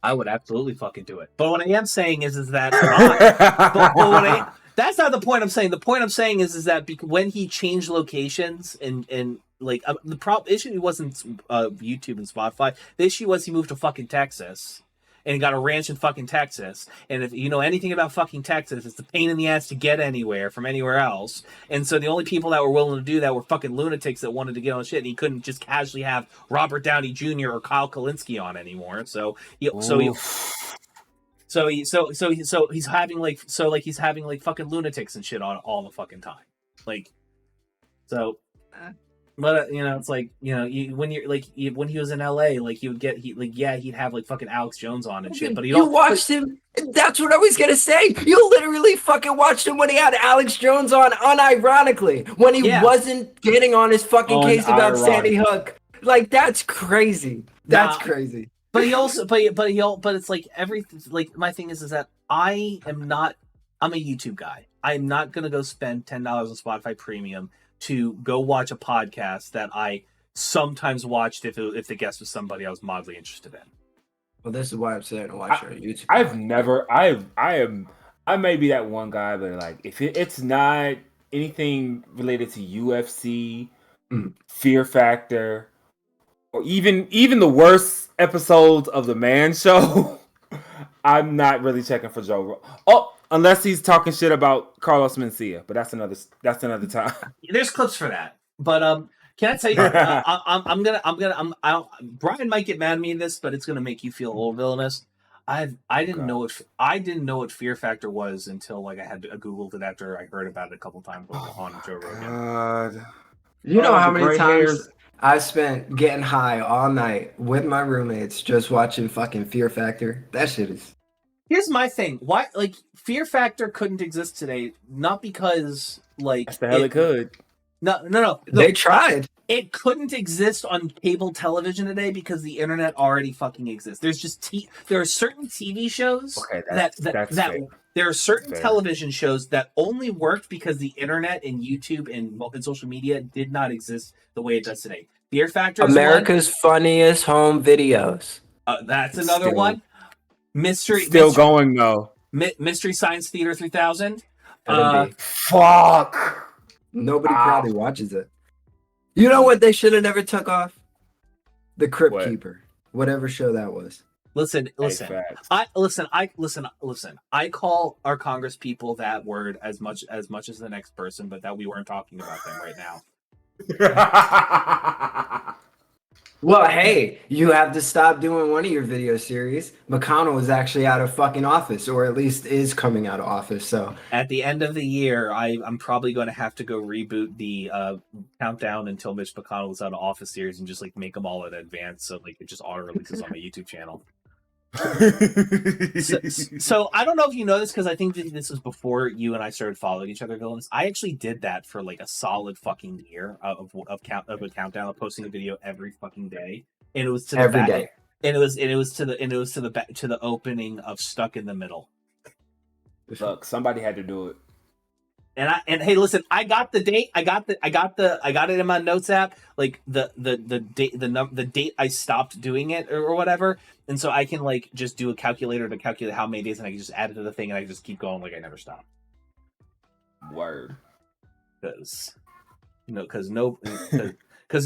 I would absolutely fucking do it. But what I am saying is that that's not the point I'm saying. The point I'm saying is that when he changed locations and like the issue wasn't YouTube and Spotify. The issue was he moved to fucking Texas and he got a ranch in fucking Texas. And if you know anything about fucking Texas, it's a pain in the ass to get anywhere from anywhere else. And so the only people that were willing to do that were fucking lunatics that wanted to get on shit. And he couldn't just casually have Robert Downey Jr. or Kyle Kalinske on anymore. So he's having like fucking lunatics and shit on all the fucking time. Like, so. But it's like when he was in LA, like he'd have like fucking Alex Jones on and shit. But you watched him. That's what I was gonna say. You literally fucking watched him when he had Alex Jones on, unironically, when he wasn't getting on his fucking case about Sandy Hook. Like that's crazy. That's crazy. But he also, but it's like everything. Like my thing is that I'm a YouTube guy. I'm not gonna go spend $10 on Spotify Premium to go watch a podcast that I sometimes watched if the guest was somebody I was mildly interested in. Well, this is why I'm saying to watch your YouTube. I may be that one guy, but like if it's not anything related to UFC, Fear Factor, or even the worst episodes of The Man Show, I'm not really checking for Joe Rogan. Oh, unless he's talking shit about Carlos Mencia, but that's another time. There's clips for that, but can I tell you? Brian might get mad at me in this, but it's gonna make you feel a little villainous. I didn't know what Fear Factor was until like I Googled it after I heard about it a couple times on Joe Rogan. God. You know how many times I spent getting high all night with my roommates just watching fucking Fear Factor? That shit is. Here's my thing. Why, like, Fear Factor couldn't exist today, not because, like... That's the hell it could. No. They tried. It couldn't exist on cable television today because the internet already fucking exists. There's just... there are certain TV shows there are certain television shows that only worked because the internet and YouTube and social media did not exist the way it does today. Fear Factor is America's Funniest Home Videos. That's another one. Mystery going though. Mystery Science Theater 3000. Fuck. Nobody probably watches it. You know what they should have never took off? The Crypt Keeper, whatever show that was. Listen. I call our Congress people that word as much as the next person, but that we weren't talking about them right now. Well, hey, you have to stop doing one of your video series. McConnell is actually out of fucking office, or at least is coming out of office. So at the end of the year, I'm probably going to have to go reboot the countdown until Mitch McConnell is out of office series and just like make them all in advance, so like it just auto releases on my YouTube channel. So I don't know if you know this because I think this was before you and I started following each other, villains. I actually did that for like a solid fucking year of a countdown, of posting a video every fucking day, and it was to every day, and it was to the opening of Stuck in the Middle. Look, somebody had to do it. And hey, listen, I got the date. I got it in my notes app, like the date I stopped doing it or whatever. And so I can like just do a calculator to calculate how many days, and I can just add it to the thing, and I just keep going like I never stop. Word. Because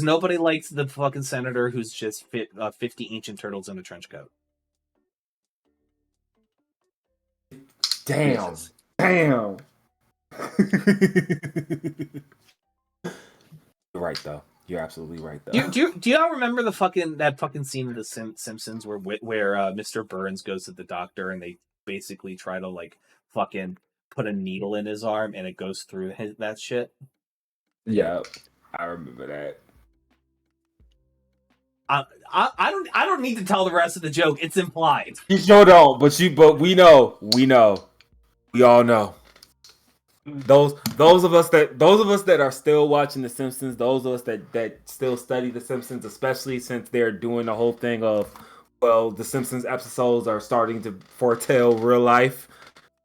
nobody likes the fucking senator who's just 50 ancient turtles in a trench coat. Damn. You're right though. You're absolutely right though. Do y'all remember that fucking scene of the Simpsons where Mr. Burns goes to the doctor and they basically try to like fucking put a needle in his arm and it goes through that shit? Yeah, I remember that. I don't need to tell the rest of the joke. It's implied. You sure don't, but we know. We all know. Those of us that are still watching The Simpsons, those of us that still study The Simpsons, especially since they're doing the whole thing of, well, The Simpsons episodes are starting to foretell real life.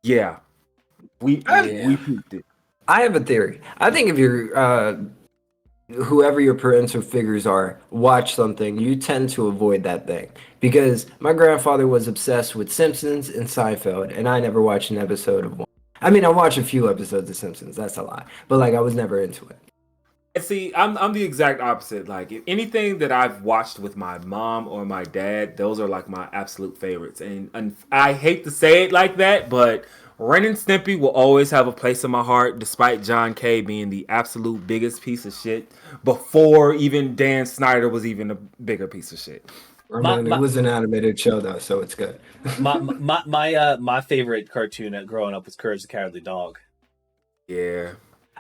Yeah. We peeped it. I have a theory. I think if you're whoever your parental figures are, watch something, you tend to avoid that thing. Because my grandfather was obsessed with Simpsons and Seinfeld, and I never watched an episode of one. I mean, I watched a few episodes of Simpsons, that's a lie. But like I was never into it. See, I'm the exact opposite. Like, if anything that I've watched with my mom or my dad, those are like my absolute favorites. And I hate to say it like that, but Ren and Stimpy will always have a place in my heart, despite John Kay being the absolute biggest piece of shit before even Dan Snyder was even a bigger piece of shit. It was an animated show though, so it's good. my favorite cartoon growing up was Courage the Cowardly Dog. Yeah.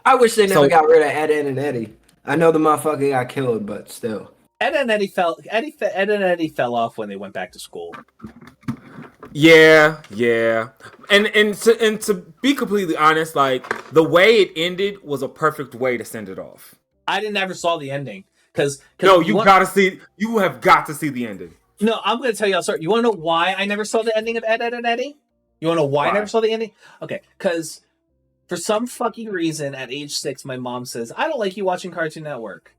I wish they never got rid of Ed, Edd, and Eddie. I know the motherfucker got killed, but still. Ed and Eddie fell off when they went back to school. Yeah. And to be completely honest, like, the way it ended was a perfect way to send it off. I never saw the ending. No, you have got to see the ending. No, I'm going to tell you. You want to know why I never saw the ending of Ed, Edd, and Eddie? You want to know why I never saw the ending? Okay, because for some fucking reason, at age 6, my mom says, I don't like you watching Cartoon Network.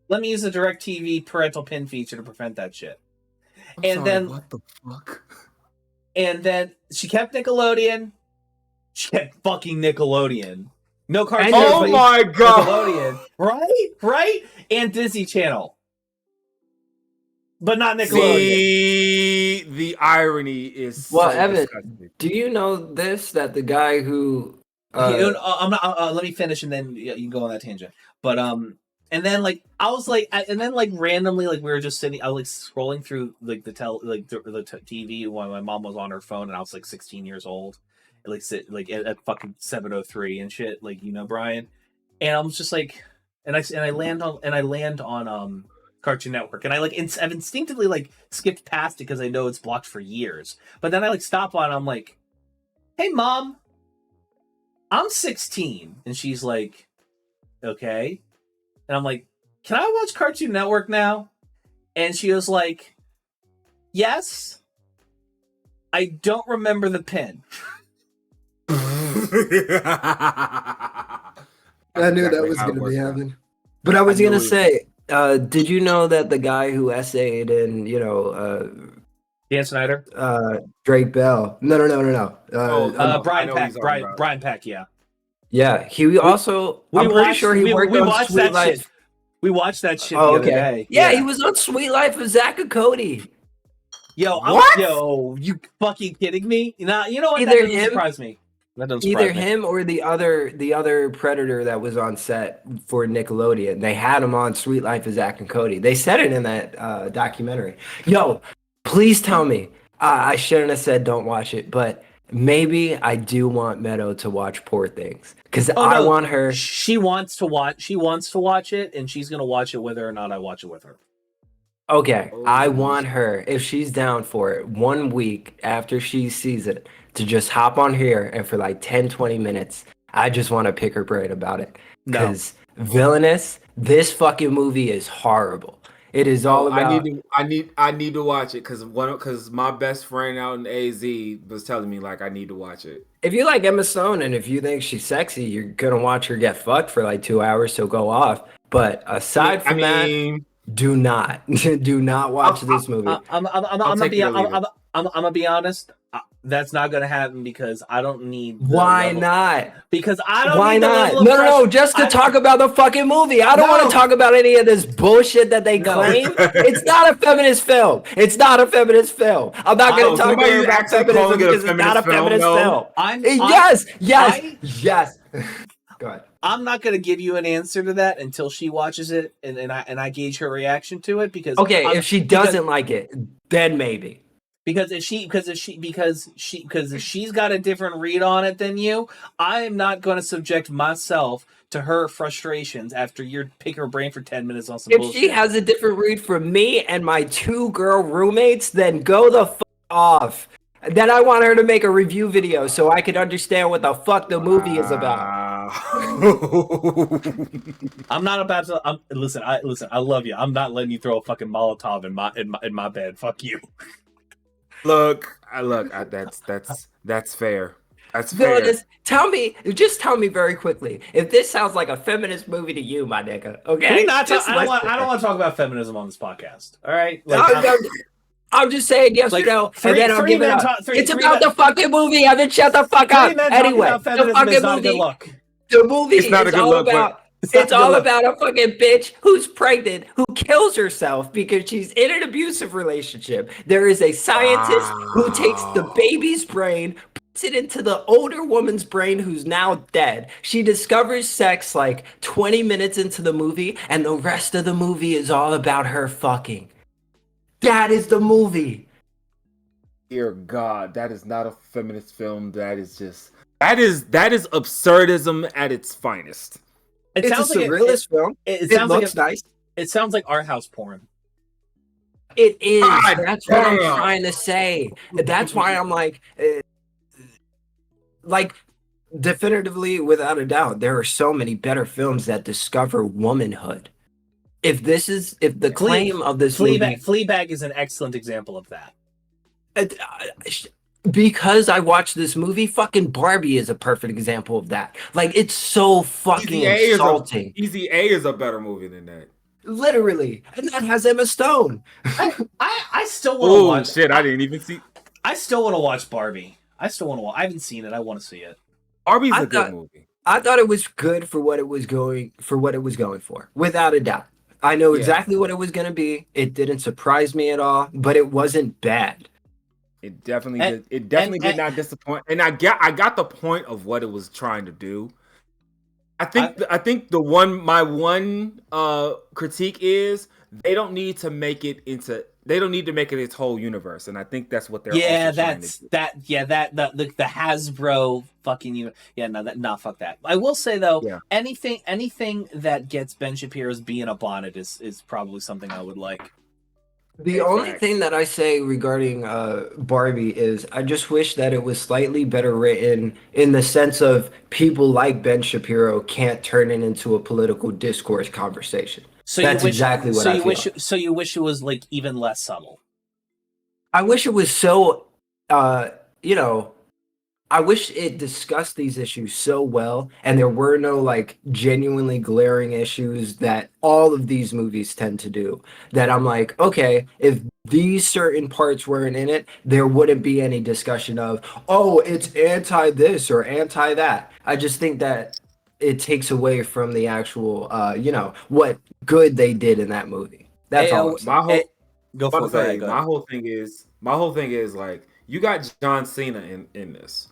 Let me use the DirecTV parental pin feature to prevent that shit. Then what the fuck? And then she kept Nickelodeon. She kept fucking Nickelodeon. No cartoon. Oh my god! Nickelodeon, right, and Disney Channel, but not Nickelodeon. See, the irony is well, so Evan. disgusting. Do you know this? That the guy who I'm not. Let me finish, and then you can go on that tangent. But and then like I was like, and then like randomly, like we were just sitting. I was like scrolling through like the TV while my mom was on her phone, and I was like 16 years old. Like sit like at fucking 7:03 and shit, like, you know, Brian. And I was just like, and I land on Cartoon Network, and I've instinctively like skipped past it because I know it's blocked for years. But then I like stop on, I'm like, hey mom, I'm 16, and she's like, okay, and I'm like, can I watch Cartoon Network now? And she was like, yes. I don't remember the pin. I knew that was going to be happening. But I was going to say, did you know that the guy who essayed in, Dan Snyder? Drake Bell. No. Brian Peck. Brian Peck, yeah. Yeah, he also, I'm pretty sure he worked on Sweet Life. Shit. We watched that shit the other day. Yeah, he was on Sweet Life with Zach and Cody. Yo, you fucking kidding me? You know what? That doesn't surprise me. Either him or the other Predator that was on set for Nickelodeon. They had him on Sweet Life of Zach and Cody. They said it in that documentary. Yo, please tell me. I shouldn't have said don't watch it, but maybe I do want Meadow to watch Poor Things because I want her. She wants to watch it, and she's gonna watch it whether or not I watch it with her. Okay, I want her, if she's down for it, 1 week after she sees it, to just hop on here and for like 10-20 minutes, I just want to pick her brain about it. Because Villainous, this fucking movie is horrible. It is all about. I need to watch it because my best friend out in AZ was telling me like I need to watch it. If you like Emma Stone and if you think she's sexy, you're gonna watch her get fucked for like 2 hours, so go off. But aside from that, do not watch this movie. I'm gonna be honest. That's not gonna happen because I don't need. Why not? Because I don't. Why need not? No. Just to talk about the fucking movie. I don't want to talk about any of this bullshit that they claim. It's not a feminist film. I'm not gonna talk about feminism because it's not a feminist film. Yes. Go ahead. I'm not going to give you an answer to that until she watches it and I gauge her reaction to it because if she doesn't like it, then maybe. Because if she's got a different read on it than you, I am not going to subject myself to her frustrations after you pick her brain for 10 minutes on some If bullshit. she has a different read from me and my 2 girl roommates, then go the fuck off. Then I want her to make a review video so I can understand what the fuck the movie is about. I'm not about to. Listen. I love you. I'm not letting you throw a fucking Molotov in my bed. Fuck you. Look. That's fair. That's fair. Just tell me very quickly if this sounds like a feminist movie to you, my nigga. Okay. I don't want to talk about feminism on this podcast. All right. I'm just saying yes or no, and then I'll give it up. It's about the fucking movie. I mean, shut the fuck up. Anyway, the fucking movie. The movie is all about. It's all about a fucking bitch who's pregnant, who kills herself because she's in an abusive relationship. There is a scientist who takes the baby's brain, puts it into the older woman's brain who's now dead. She discovers sex like 20 minutes into the movie, and the rest of the movie is all about her fucking. That is the movie. Dear God, that is not a feminist film. That is absurdism at its finest. It's a surrealist film. It looks nice. It sounds like art house porn. It is. That's what I'm trying to say. That's why I'm like, definitively, without a doubt, there are so many better films that discover womanhood. If the claim of this Fleabag is an excellent example of that. Because I watched this movie, fucking Barbie is a perfect example of that. Like, it's so fucking insulting. Easy A is a better movie than that. Literally. And that has Emma Stone. I still want to watch. Oh, shit, I didn't even see. I still want to watch Barbie. I haven't seen it. I want to see it. Barbie's a good movie. I thought it was good for what it was going for, without a doubt. I know exactly what it was going to be. It didn't surprise me at all, but it wasn't bad. It definitely did not disappoint. And I got the point of what it was trying to do. I think my one critique is they don't need to make it its whole universe, and I think that's what they're trying to do. The Hasbro fucking fuck that. I will say though, anything that gets Ben Shapiro's bee in a bonnet is probably something I would like. The only thing that I say regarding Barbie is I just wish that it was slightly better written in the sense of people like Ben Shapiro can't turn it into a political discourse conversation. So that's exactly what I feel. So you wish it was like even less subtle. I wish it was so, I wish it discussed these issues so well, and there were no like genuinely glaring issues that all of these movies tend to do. That I'm like, okay, if these certain parts weren't in it, there wouldn't be any discussion of, oh, it's anti this or anti that. I just think that it takes away from the actual, what good they did in that movie. That's all. My whole thing is like, you got John Cena in this.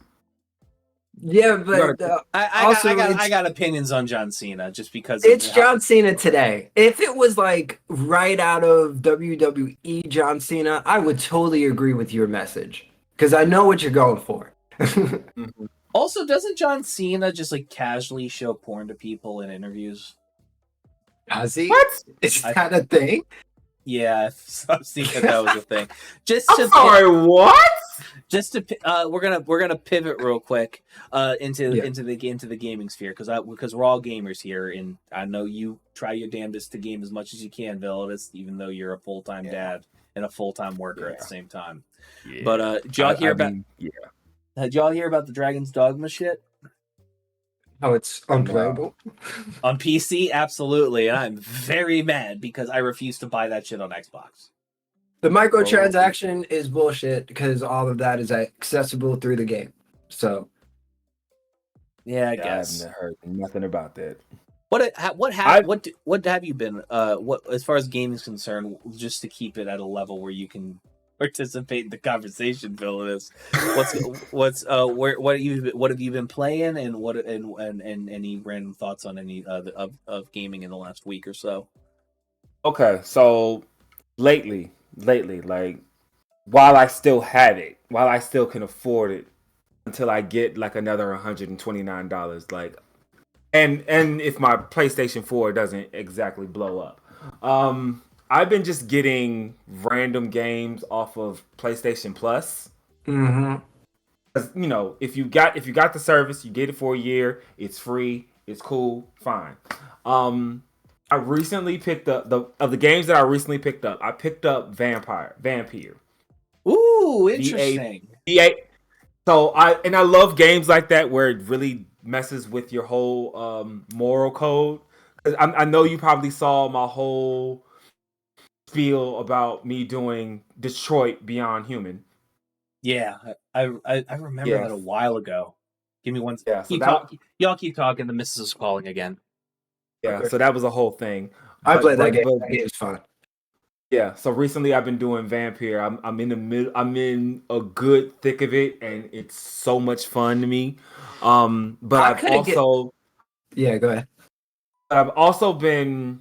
Yeah, but I got opinions on John Cena just because it's John Cena today. If it was like right out of WWE John Cena, I would totally agree with your message because I know what you're going for. Also, doesn't John Cena just like casually show porn to people in interviews? Does he? What? Is that a thing? Yeah, I've seen that was a thing. What? Just to we're gonna pivot real quick into the gaming sphere because we're all gamers here, and I know you try your damnedest to game as much as you can, Villadis, even though you're a full-time dad and a full-time worker at the same time. Yeah. But did y'all hear Did y'all hear about the Dragon's Dogma shit? Oh, it's unplayable. On PC, absolutely, and I'm very mad because I refuse to buy that shit on Xbox. The microtransaction is bullshit because all of that is accessible through the game. So, yeah, I guess I haven't heard nothing about that. What have you been? What as far as gaming is concerned, just to keep it at a level where you can participate in the conversation, Phyllis. What have you been playing, and any random thoughts on any of gaming in the last week or so? Okay, so lately, like while I still have it, while I still can afford it, until I get like another $129. Like, and if my PlayStation 4 doesn't exactly blow up. I've been just getting random games off of PlayStation Plus. Mm-hmm. You know, if you got the service, you get it for a year. It's free. It's cool. Fine. I recently picked up the games that I recently picked up. I picked up Vampire. Ooh, interesting. VA. So I love games like that where it really messes with your whole moral code. 'Cause I know you probably saw my whole spiel about me doing Detroit Beyond Human. Yeah, I remember that a while ago. Give me one. Yeah, so y'all keep talking. The missus is calling again. Yeah, so that was a whole thing. I played that game. That game is fun. Yeah, so recently I've been doing Vampire. I'm in the middle. I'm in a good thick of it, and it's so much fun to me. But I've also yeah, go ahead. I've also been,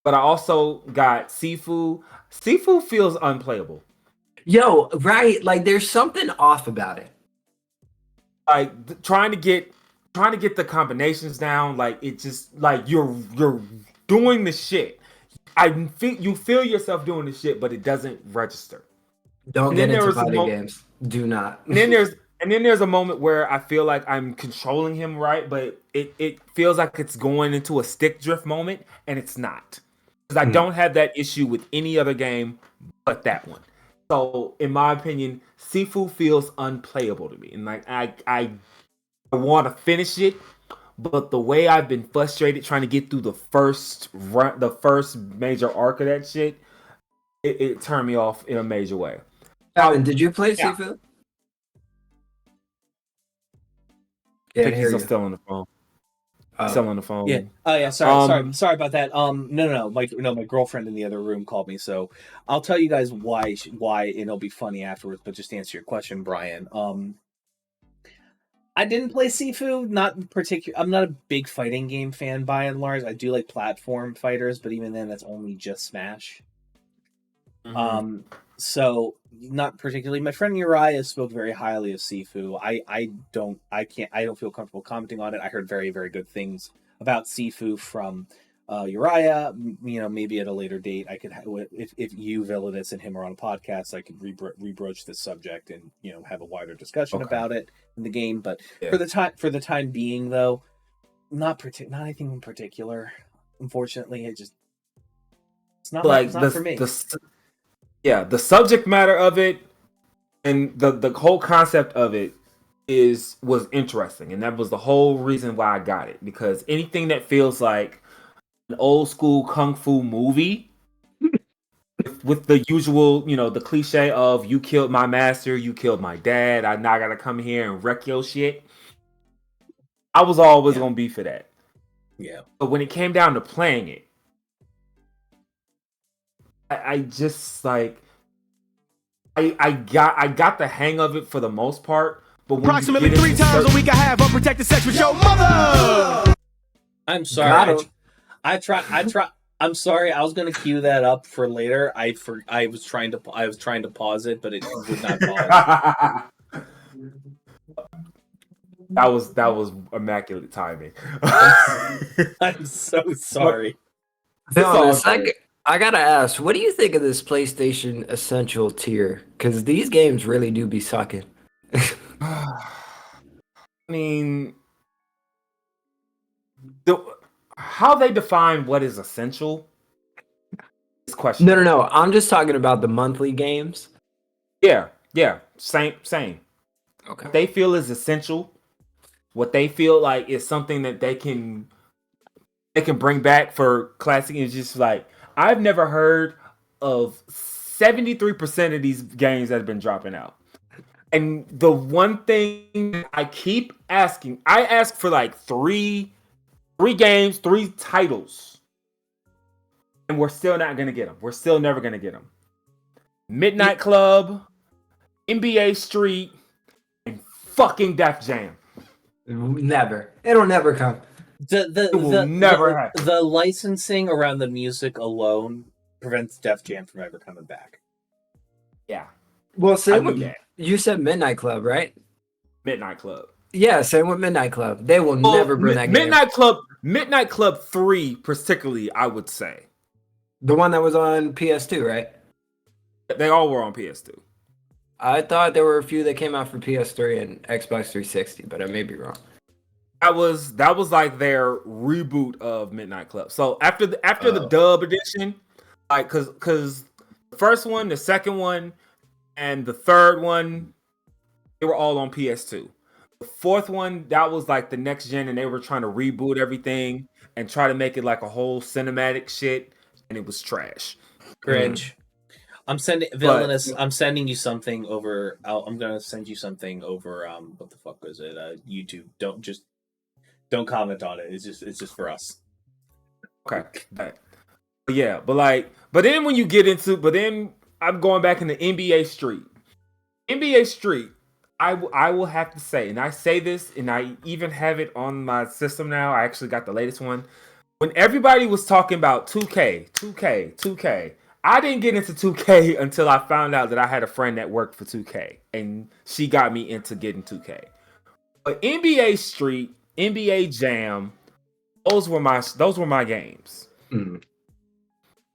but I also got Sifu. Sifu feels unplayable. Yo, right? Like there's something off about it. Like trying to get the combinations down. Like it just like you're doing the shit. You feel yourself doing the shit, but it doesn't register. Don't get into fighting games. Do not. And then there's a moment where I feel like I'm controlling him right, but it feels like it's going into a stick drift moment, and it's not. Because I don't have that issue with any other game but that one. So in my opinion, Sifu feels unplayable to me. And like I want to finish it, but the way I've been frustrated trying to get through the first major arc of that shit, it turned me off in a major way. Alan, did you play Sifu? Yeah, I think he's still on the phone. Still on the phone. Yeah. Oh yeah. Sorry about that. No. My girlfriend in the other room called me, so I'll tell you guys why, and it'll be funny afterwards. But just to answer your question, Brian. I didn't play Sifu. I'm not a big fighting game fan by and large. I do like platform fighters, but even then, that's only just Smash. Mm-hmm. So not particularly. My friend Uriah spoke very highly of Sifu. I don't feel comfortable commenting on it. I heard very, very good things about Sifu from Uriah. You know, maybe at a later date, I could if you, Villainous, and him are on a podcast, I could rebroach this subject and have a wider discussion about it in the game. But for the time being, though, not anything in particular. Unfortunately, it's not for me. The subject matter of it and the whole concept of it was interesting, and that was the whole reason why I got it, because anything that feels like an old school kung fu movie with the usual, the cliche of you killed my master, you killed my dad, I now gotta come here and wreck your shit. I was always gonna be for that. Yeah. But when it came down to playing it, I just like I got the hang of it for the most part, but when approximately 3 times a week I have unprotected sex with your mother. I'm sorry. I try. I'm sorry. I was gonna cue that up for later. I was trying to pause it, but it would not pause. That was immaculate timing. I'm so sorry. I gotta ask, what do you think of this PlayStation Essential tier? Because these games really do be sucking. I mean, how they define what is essential is question. No. I'm just talking about the monthly games. Yeah. Same. Okay. What they feel is essential. What they feel like is something that they can bring back for classic. Is just like, I've never heard of 73% of these games that have been dropping out. And the one thing I keep asking, I ask for like three games, 3 titles, and we're still not going to get them. We're still never going to get them. Midnight Club, NBA Street, and fucking Def Jam. Never. It'll never come. The licensing around the music alone prevents Def Jam from ever coming back. Yeah. Well, I same knew with that. you said Midnight Club, right? Midnight Club. Yeah, same with Midnight Club. They will never bring that game. Midnight Club 3 particularly, I would say. The one that was on PS2, right? They all were on PS2. I thought there were a few that came out for PS3 and Xbox 360, but I may be wrong. That was like their reboot of Midnight Club. So after the dub edition, like cause the first one, the second one, and the third one, they were all on PS2. The fourth one, that was like the next gen, and they were trying to reboot everything and try to make it like a whole cinematic shit, and it was trash. Cringe. I'm sending Villainous. I'm sending you something over. I'm gonna send you something over. What the fuck was it? YouTube. Don't comment on it. It's just for us. Okay. But then when you get into, then I'm going back into NBA Street. NBA Street, I will have to say, and I say this, and I even have it on my system now. I actually got the latest one. When everybody was talking about 2K, I didn't get into 2K until I found out that I had a friend that worked for 2K, and she got me into getting 2K. But NBA Street, NBA Jam, those were my games. Mm.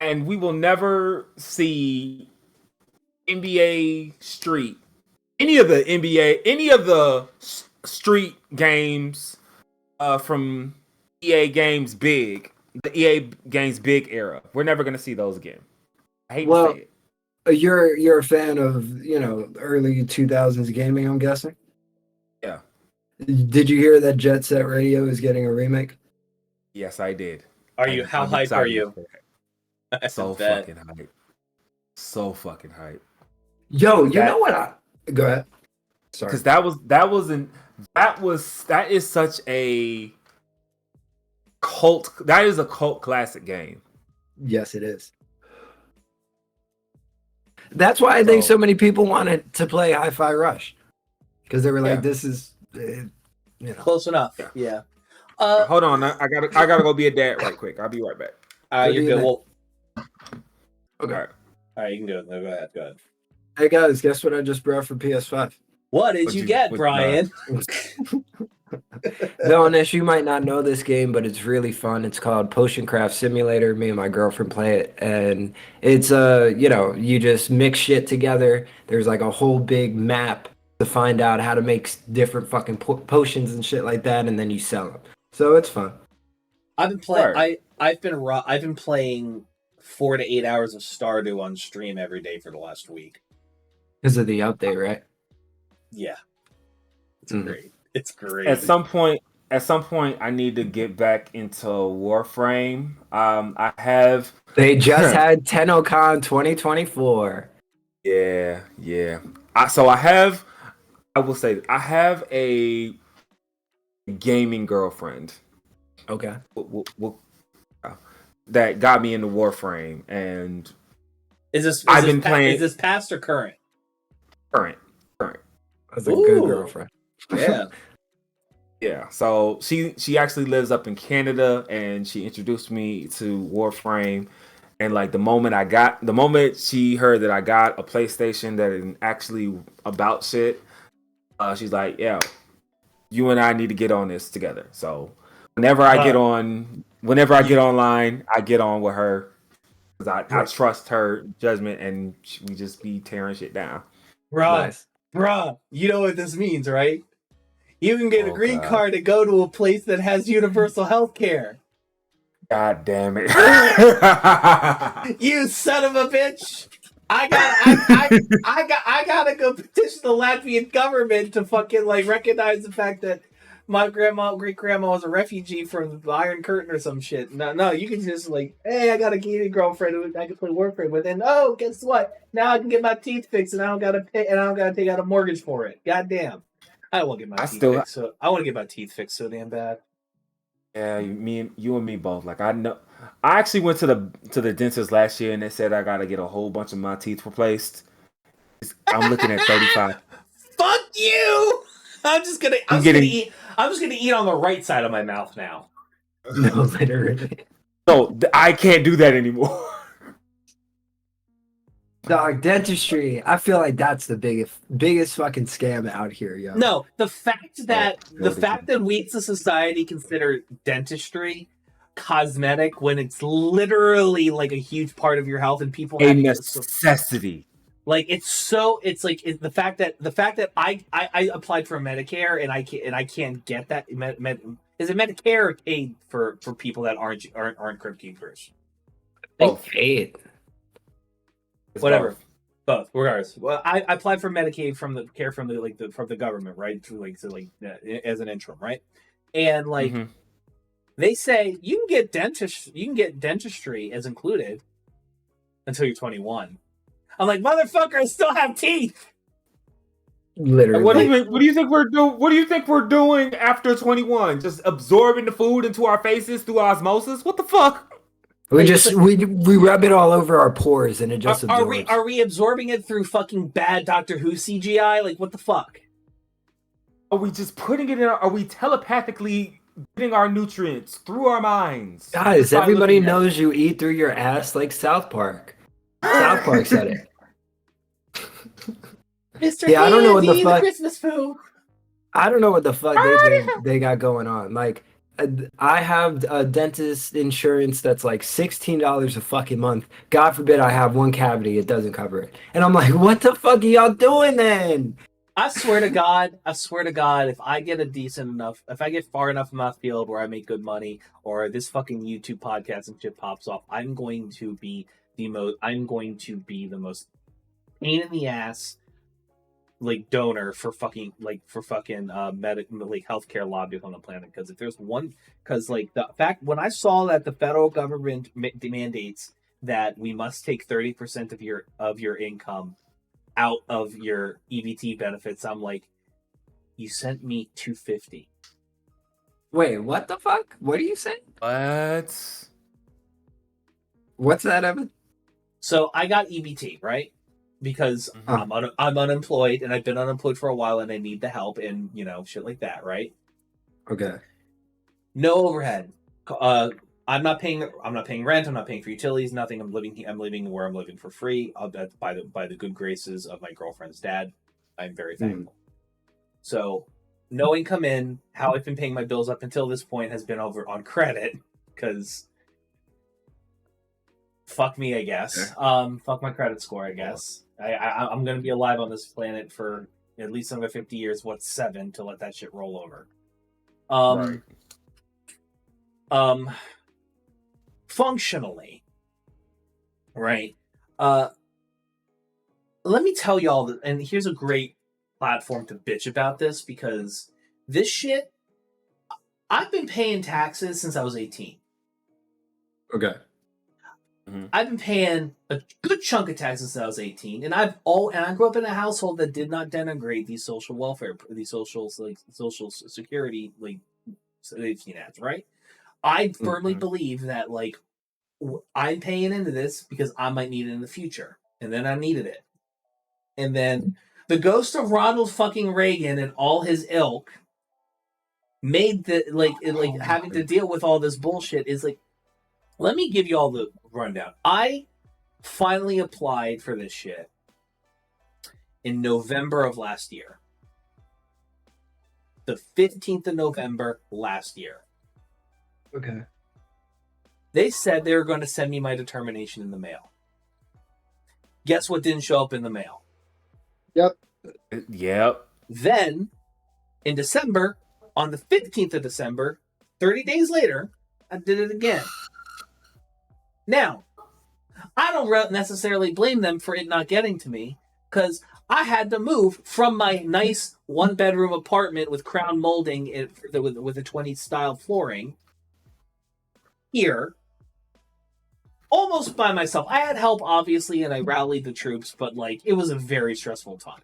And we will never see NBA Street, any of the street games from EA Games Big, the EA Games Big era. We're never gonna see those again. I hate to say it. You're a fan of early 2000s gaming, I'm guessing. Yeah. Did you hear that Jet Set Radio is getting a remake? Yes, I did. Are you? How hype are you? So fucking hype. So fucking hype. Yo, you know what? Go ahead. Sorry. Because that is such a cult. That is a cult classic game. Yes, it is. That's why I think so many people wanted to play Hi-Fi Rush, because they were like, "This is, close enough." Yeah. Hold on, I gotta go be a dad right quick. I'll be right back. You're good. Well, okay. All right, you can do it. No, go ahead. Hey guys, guess what I just brought for PS5? What did you get, Brian? No, Nish, you might not know this game, but it's really fun. It's called Potion Craft Simulator. Me and my girlfriend play it, and it's you just mix shit together. There's like a whole big map to find out how to make different fucking potions and shit like that, and then you sell them. So it's fun. I've been playing. I've been playing 4 to 8 hours of Stardew on stream every day for the last week. Because of the update, right? Yeah, it's great. It's great. At some point, I need to get back into Warframe. I have. They just had TennoCon 2024. Yeah. I will say I have a gaming girlfriend. Okay. That got me into Warframe, and I've been playing. Is this past or current? Current. That's a good girlfriend. Yeah. Yeah. So she actually lives up in Canada, and she introduced me to Warframe. And like the moment she heard that I got a PlayStation that is actually about shit, she's like, "Yeah, you and I need to get on this together." So whenever I get online, I get on with her because I trust her judgment, and we just be tearing shit down. Bruh, you know what this means, right? You can get a green card to go to a place that has universal health care. God damn it. You son of a bitch. I gotta go petition the Latvian government to fucking recognize the fact that my great grandma was a refugee from the Iron Curtain or some shit. No, you can just hey, I got a gaming girlfriend who I can play Warframe with, and guess what? Now I can get my teeth fixed, and I don't gotta pay, and I don't gotta take out a mortgage for it. Goddamn, I don't want to get my teeth fixed. So I want to get my teeth fixed so damn bad. Yeah, you and me both. I know. I actually went to the dentist last year, and they said I gotta get a whole bunch of my teeth replaced. I'm looking at 35. Fuck you! I'm just gonna eat on the right side of my mouth now. No, literally. So I can't do that anymore. Dog, dentistry. I feel like that's the biggest fucking scam out here, yo. No, the fact that we as a society consider dentistry cosmetic when it's literally like a huge part of your health and people A have necessity. like the fact that I applied for Medicare and I can't get that is it Medicare or paid for people that aren't crypt keepers? Paid. Whatever. Both, regardless. Well, I applied for Medicaid from the government, right? As an interim, right? And they say you can get dentistry as included until you're 21. I'm like, motherfucker, I still have teeth. Literally. What do you think we're doing? What do you think we're doing after 21? Just absorbing the food into our faces through osmosis? What the fuck? We rub it all over our pores and it just absorbs. Are we absorbing it through fucking bad Doctor Who CGI? Like, what the fuck? Are we just putting it in? Are we telepathically getting our nutrients through our minds? Guys, everybody knows you eat through your ass like South Park. South Park said it. Mr. Yeah, I don't know what the fuck. Christmas food. I don't know what the fuck they got going on. Like, I have a dentist insurance that's like $16 a fucking month. God forbid I have one cavity, it doesn't cover it. And I'm like, what the fuck are y'all doing then? I swear to God, if I get far enough in my field where I make good money, or this fucking YouTube podcast and shit pops off, I'm going to be the most pain in the ass like donor for fucking healthcare lobbyists on the planet. Because if there's one, because like the fact when I saw that the federal government mandates that we must take 30% of your income out of your EBT benefits, I'm like, you sent me $250. Wait, what the fuck? What are you saying? What's that, Evan? So I got EBT, right? Because I'm unemployed and I've been unemployed for a while and I need the help and shit like that, right? Okay. No overhead. I'm not paying rent. I'm not paying for utilities. Nothing. I'm living where I'm living for free. By the good graces of my girlfriend's dad. I'm very thankful. So no income in. How I've been paying my bills up until this point has been over on credit because fuck me, I guess. Fuck my credit score, I guess. I'm gonna be alive on this planet for at least another 50 years. What's 7 to let that shit roll over? Functionally, right? Let me tell y'all that, and here's a great platform to bitch about this because this shit, I've been paying taxes since I was 18. Okay. I've been paying a good chunk of taxes since I was 18, and I grew up in a household that did not denigrate these social welfare, these social security safety nets, right? I firmly believe that I'm paying into this because I might need it in the future, and then I needed it, and then the ghost of Ronald fucking Reagan and all his ilk made having to deal with all this bullshit is like. Let me give you all the rundown. I finally applied for this shit in November of last year. The 15th of November last year. Okay. They said they were going to send me my determination in the mail. Guess what didn't show up in the mail? Yep. Then, in December, on the 15th of December, 30 days later, I did it again. Now, I don't necessarily blame them for it not getting to me, because I had to move from my nice one-bedroom apartment with crown molding with a 20s style flooring here, almost by myself. I had help, obviously, and I rallied the troops, but it was a very stressful time.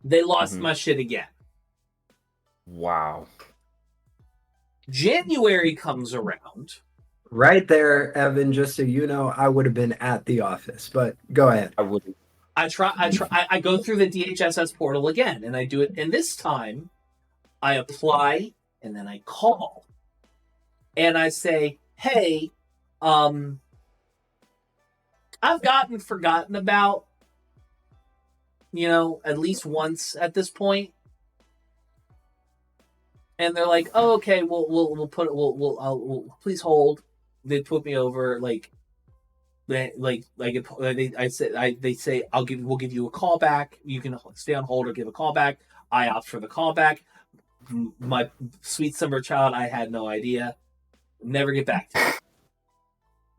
They lost my shit again. Wow. January comes around. Right there, Evan, just so you know, I would have been at the office, but go ahead. I wouldn't. I go through the DHSS portal again, and I do it. And this time, I apply, and then I call. And I say, hey, I've gotten forgotten about, at least once at this point. And they're like, "Oh, okay, we'll put it. We'll please hold." They put me over, like they say we'll give you a call back. You can stay on hold or give a call back. I opt for the call back. My sweet summer child, I had no idea. Never get back to it.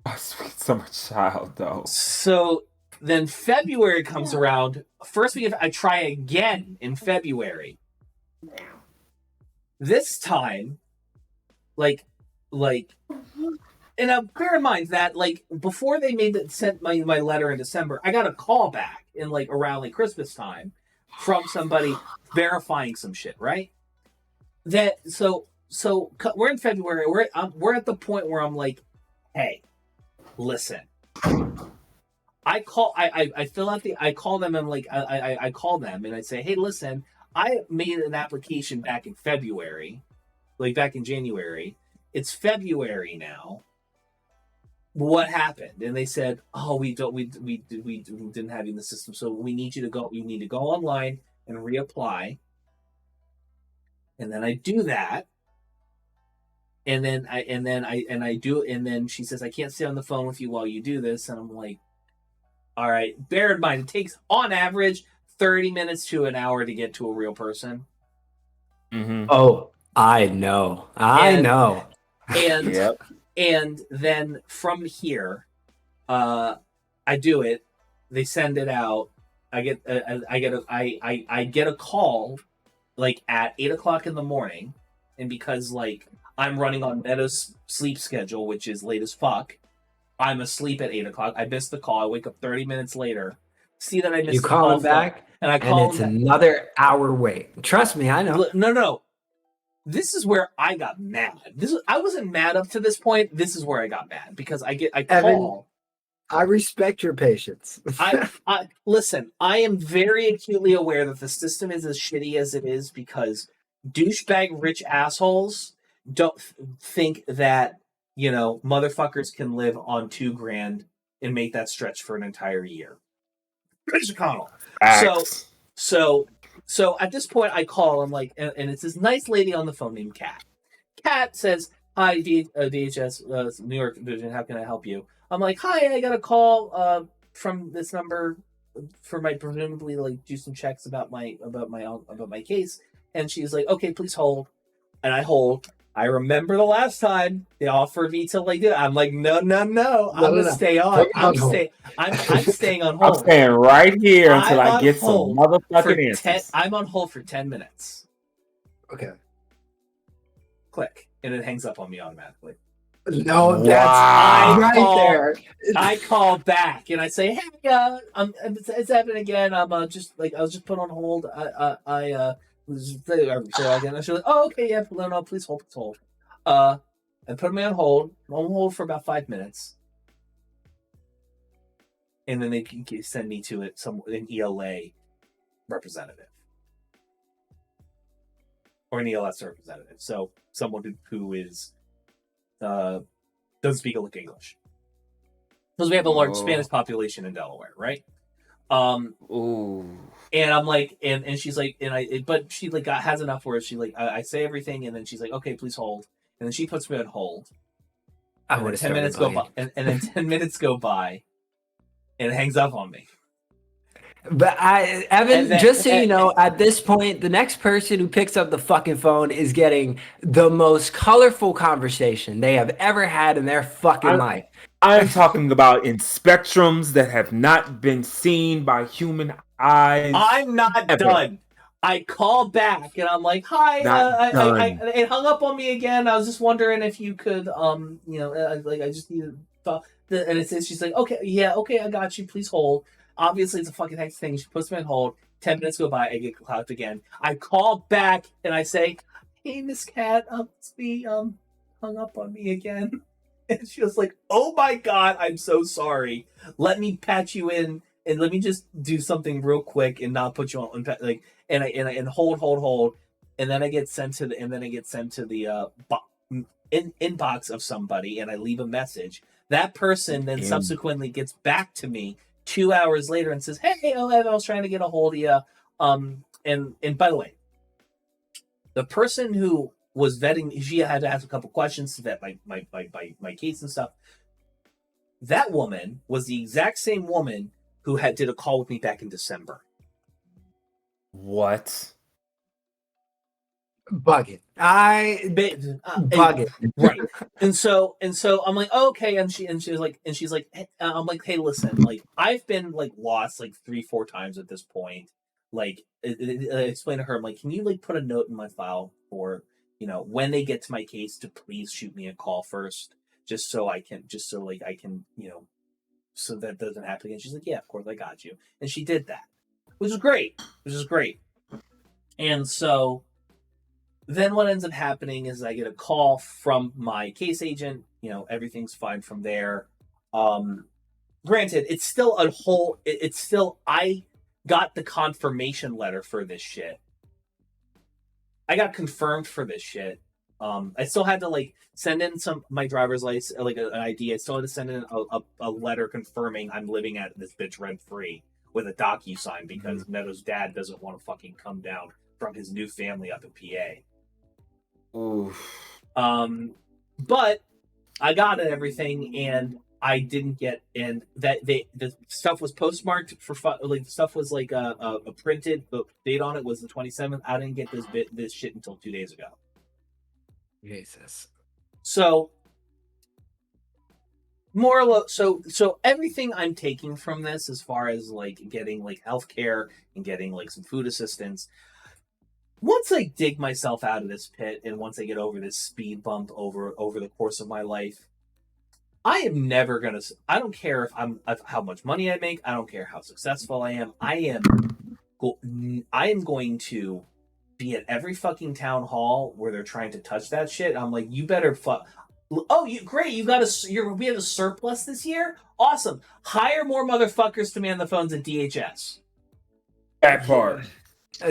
A sweet summer child, though. So then February comes around. First week, I try again in February. This time, and bear in mind that before they sent my letter in December, I got a call back in around Christmas time from somebody verifying some shit, right? So we're in February. We're at the point where I'm like, hey, listen. I call them and I call them and I say, hey, listen, I made an application back in February, back in January. It's February now. What happened? And they said, oh, we didn't have you in the system, so we need you to go. You need to go online and reapply. And then I do that. And then I do, and then she says, I can't stay on the phone with you while you do this. And I'm like, all right, bear in mind, it takes on average 30 minutes to an hour to get to a real person. Mm-hmm. Oh, I know. And yep. And then from here, I do it. They send it out. I get a call at 8:00 in the morning, and because I'm running on Meta's sleep schedule, which is late as fuck, I'm asleep at 8:00. I missed the call. I wake up 30 minutes later. See that I missed the call. You call him back, and it's another hour wait. Trust me, I know. No. This is where I got mad. I wasn't mad up to this point. This is where I got mad because I call. Evan, I respect your patience. I listen. I am very acutely aware that the system is as shitty as it is because douchebag rich assholes don't think that motherfuckers can live on $2,000 and make that stretch for an entire year. Mitch McConnell. So at this point, I call. I'm like, and it's this nice lady on the phone named Kat. Kat says, "Hi, DHS, New York Division. How can I help you?" I'm like, "Hi, I got a call from this number for my presumably do some checks about my case." And she's like, "Okay, please hold." And I hold. I remember the last time they offered me to do it. I'm like, no. I'm gonna stay on. I'm staying on hold. I'm staying right here until I get some motherfucking answers. I'm on hold for 10 minutes. Okay. Click, and it hangs up on me automatically. No, that's there. I call back and I say, "Hey, it's happening again. I'm I was just put on hold. I was again." She's like, "Oh, okay, yeah, no, please hold." And put me on hold. I'm on hold for about 5 minutes, and then they can send me to an ELA representative or an ELS representative. So someone who is doesn't speak a lick English, because we have a large Spanish population in Delaware, right? Ooh. And I'm like, and she's like, but she has enough where she I say everything, and then she's like, "Okay, please hold," and then she puts me on hold. I would have 10 minutes go by, and then 10 minutes go by, and it hangs up on me. But Evan, just so you know, at this point, the next person who picks up the fucking phone is getting the most colorful conversation they have ever had in their fucking life. I'm talking about in spectrums that have not been seen by human eyes. I'm not done. I call back and I'm like, "Hi, it hung up on me again. I was just wondering if you could, I just needed." And it says, she's like, "Okay, yeah, okay, I got you. Please hold." Obviously, it's a fucking hex thing. She puts me on hold. 10 minutes go by. I get clapped again. I call back and I say, "Hey, Miss Cat, it's me. Hung up on me again." And she was like, "Oh my God, I'm so sorry. Let me patch you in and let me just do something real quick and not put you on and hold, and then I get sent to the inbox of somebody, and I leave a message That person then subsequently gets back to me 2 hours later and says, "Hey, I was trying to get a hold of you." And by the way, the person who was vetting, she had to ask a couple questions to vet my case and stuff. That woman was the exact same woman who did a call with me back in December. What? Bugging. Bugging. Right. And so I'm like, oh, okay. And she's like, hey, I'm like, hey, listen, like I've been like lost like 3-4 times at this point. Like I explained to her, I'm like, can you like put a note in my file for, when they get to my case to please shoot me a call first, so I can, so that doesn't happen again. She's like, yeah, of course, I got you. And she did that, which is great. And so then what ends up happening is I get a call from my case agent. Everything's fine from there. Granted, it's still I got the confirmation letter for this shit. I got confirmed for this shit. I still had to like send in my driver's license, like an ID. I still had to send in a letter confirming I'm living at this bitch rent free with a DocuSign because Neto's dad doesn't want to fucking come down from his new family up in PA. Oof. But I got it, everything, and I didn't get, and that the stuff was postmarked for like stuff was like a printed, the date on it was the 27th. I didn't get this shit until 2 days ago. Jesus. So so everything I'm taking from this, as far as like getting like healthcare and getting like some food assistance, once I dig myself out of this pit and once I get over this speed bump over the course of my life, I am never gonna. I don't care if how much money I make. I don't care how successful I am. I am going to be at every fucking town hall where they're trying to touch that shit. I'm like, you better fuck. Oh, great! We have a surplus this year. Awesome. Hire more motherfuckers to man the phones at DHS. That part.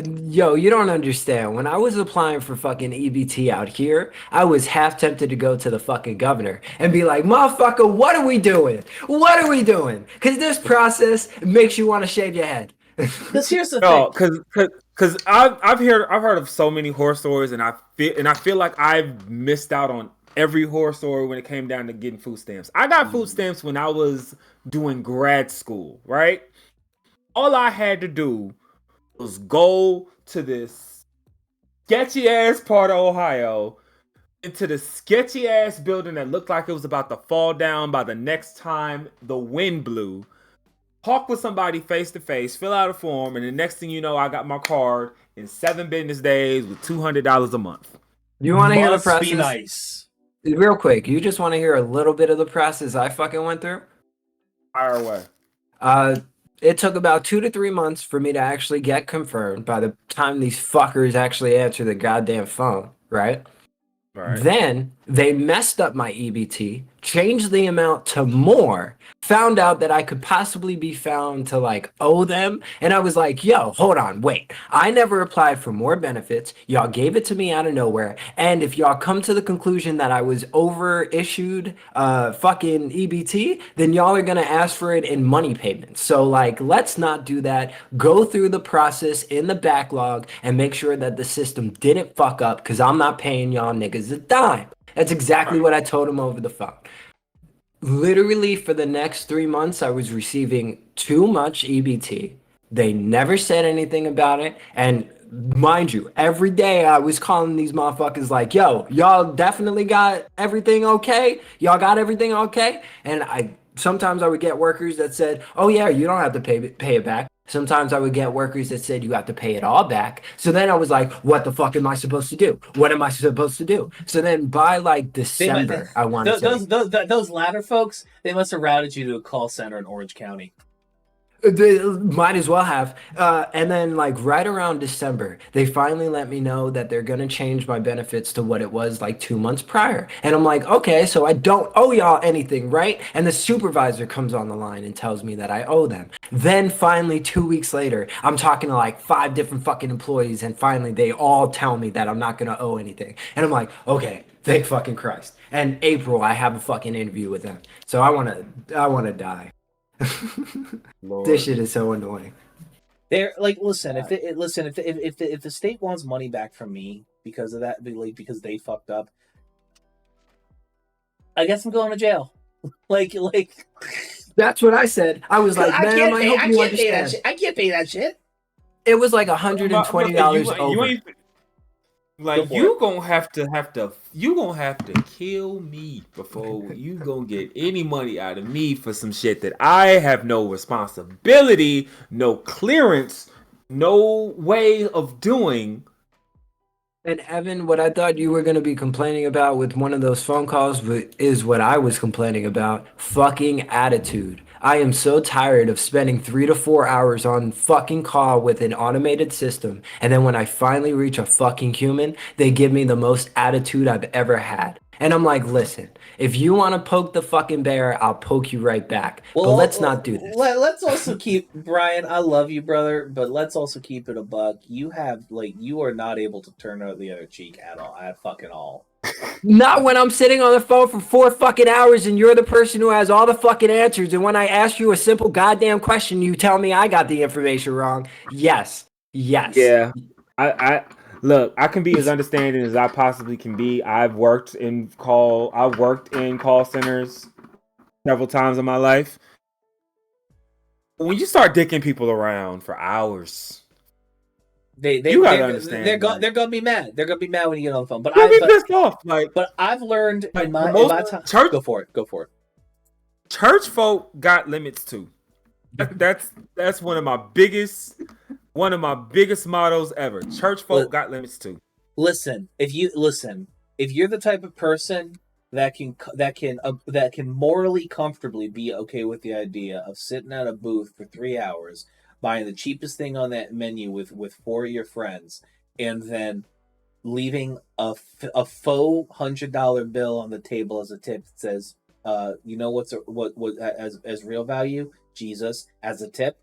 Yo, you don't understand. When I was applying for fucking EBT out here, I was half tempted to go to the fucking governor and be like, motherfucker, what are we doing? What are we doing? Because this process makes you want to shave your head. Because here's the thing. Because I've heard of so many horror stories, and I feel like I've missed out on every horror story when it came down to getting food stamps. I got food stamps when I was doing grad school, right? All I had to do was go to this sketchy ass part of Ohio, into the sketchy ass building that looked like it was about to fall down by the next time the wind blew, talk with somebody face to face, fill out a form, and the next thing you know, I got my card in 7 business days with $200 a month. You want to hear the process? Be nice. Real quick, you just want to hear a little bit of the process I fucking went through? Fire away. It took about 2 to 3 months for me to actually get confirmed by the time these fuckers actually answer the goddamn phone, right? Right. Then they messed up my EBT, changed the amount to more, found out that I could possibly be found to like owe them. And I was like, yo, hold on, wait. I never applied for more benefits. Y'all gave it to me out of nowhere. And if y'all come to the conclusion that I was over issued fucking EBT, then y'all are going to ask for it in money payments. So like, let's not do that. Go through the process in the backlog and make sure that the system didn't fuck up, because I'm not paying y'all niggas a dime. That's exactly what I told him over the phone. Literally for the next 3 months, I was receiving too much EBT. They never said anything about it. And mind you, every day I was calling these motherfuckers like, yo, y'all definitely got everything okay? Y'all got everything okay? And sometimes I would get workers that said, oh yeah, you don't have to pay it back. Sometimes I would get workers that said you have to pay it all back. So then I was like, what the fuck am I supposed to do? What am I supposed to do? So then by like December, I wanted those latter folks, they must have routed you to a call center in Orange County. They might as well have. And then like right around December, they finally let me know that they're going to change my benefits to what it was like 2 months prior. And I'm like, okay, so I don't owe y'all anything, right? And the supervisor comes on the line and tells me that I owe them. Then finally 2 weeks later, I'm talking to like 5 different fucking employees, and finally they all tell me that I'm not going to owe anything. And I'm like, okay, Thank fucking Christ. And April, I have a fucking interview with them. So I wanna die. This shit is so annoying. They're like, listen, if the state wants money back from me because of that, because they fucked up, I guess I'm going to jail. like. That's what I said. I was like, ma'am, I hope you understand. I can't pay that shit. It was like $120 over. Like you gonna have to kill me before you gonna get any money out of me for some shit that I have no responsibility, no clearance, no way of doing. And Evan, what I thought you were going to be complaining about with one of those phone calls is what I was complaining about. Fucking attitude. I am so tired of spending 3 to 4 hours on fucking call with an automated system. And then when I finally reach a fucking human, they give me the most attitude I've ever had. And I'm like, listen, if you want to poke the fucking bear, I'll poke you right back. Well, but let's not do this. Let's also keep, Brian, I love you, brother, but let's also keep it a buck. You are not able to turn out the other cheek at all, at fucking all. Not when I'm sitting on the phone for 4 fucking hours and you're the person who has all the fucking answers. And when I ask you a simple goddamn question, you tell me I got the information wrong. Yes. Yeah. Look, I can be as understanding as I possibly can be. I've worked in call centers several times in my life. When you start dicking people around for hours, you gotta understand. They're gonna be mad. They're gonna be mad when you get on the phone. But pissed off. But I've learned in my time. Church, go for it. Church folk got limits too. That's one of my biggest mottos ever. Church folk got limits too. Listen, if you're the type of person that can morally comfortably be okay with the idea of sitting at a booth for 3 hours, buying the cheapest thing on that menu with 4 of your friends, and then leaving a faux $100 bill on the table as a tip that says, you know what as real value? Jesus as a tip.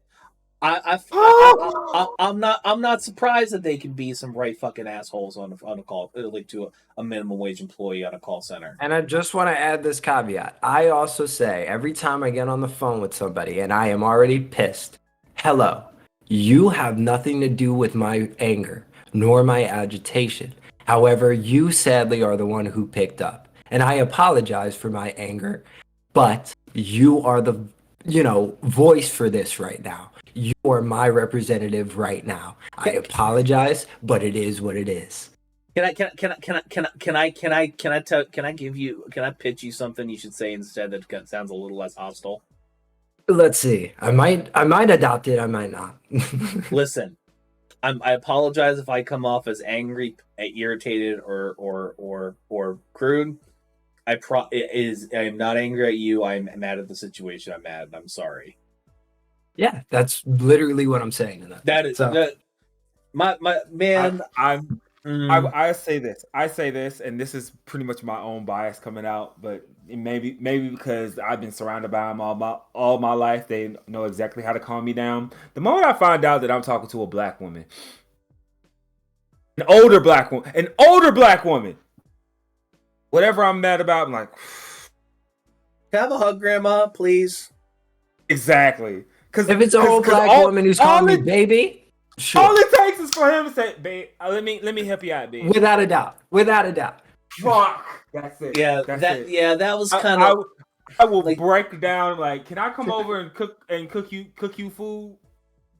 I'm not surprised that they can be some right fucking assholes on a call, like to a minimum wage employee on a call center. And I just want to add this caveat. I also say every time I get on the phone with somebody and I am already pissed, hello, you have nothing to do with my anger nor my agitation. However, you sadly are the one who picked up. And I apologize for my anger, but you are the voice for this right now. You are my representative right now. I apologize, but it is what it is. Can I pitch you something you should say instead that sounds a little less hostile? Let's see. I might adopt it. I might not. Listen, I apologize if I come off as angry, irritated, or crude. I am not angry at you. I'm mad at the situation. I'm mad. I'm sorry. Yeah, that's literally what I'm saying. That is my man. I say this, and this is pretty much my own bias coming out, but maybe because I've been surrounded by them all my life, they know exactly how to calm me down. The moment I find out that I'm talking to a black woman, an older black woman, whatever I'm mad about, I'm like, can I have a hug, Grandma, please? Exactly. Because if it's a whole black woman who's calling me baby, sure. All it takes is for him to say, "Babe, let me help you out, babe." Without a doubt. Fuck. That's it. Yeah, that was kind of. I will break down. Like, can I come over and cook you food?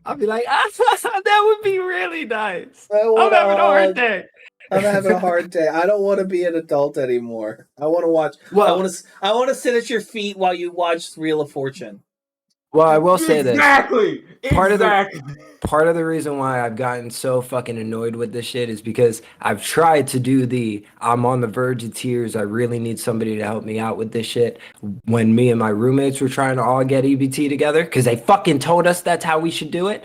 I'll be like, that would be really nice. I'm having a hard day. I'm having a hard day. I don't want to be an adult anymore. I want to watch. Well, I want to sit at your feet while you watch Wheel of Fortune. Well, I will say this. Exactly. Part of the reason why I've gotten so fucking annoyed with this shit is because I've tried to do I'm on the verge of tears. I really need somebody to help me out with this shit. When me and my roommates were trying to all get EBT together, because they fucking told us that's how we should do it.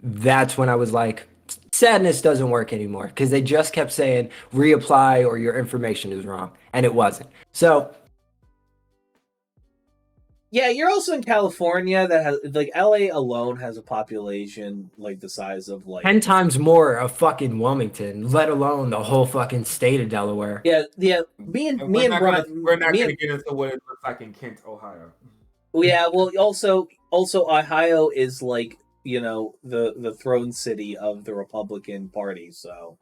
That's when I was like, sadness doesn't work anymore, because they just kept saying reapply or your information is wrong, and it wasn't. So Yeah, you're also in California that has like LA alone has a population like the size of like 10 times more of fucking Wilmington, let alone the whole fucking state of Delaware. Yeah. Me and Brian, we're not gonna get into what it looks like in Kent, Ohio. Yeah, well, also Ohio is like, you know, the throne city of the Republican Party, so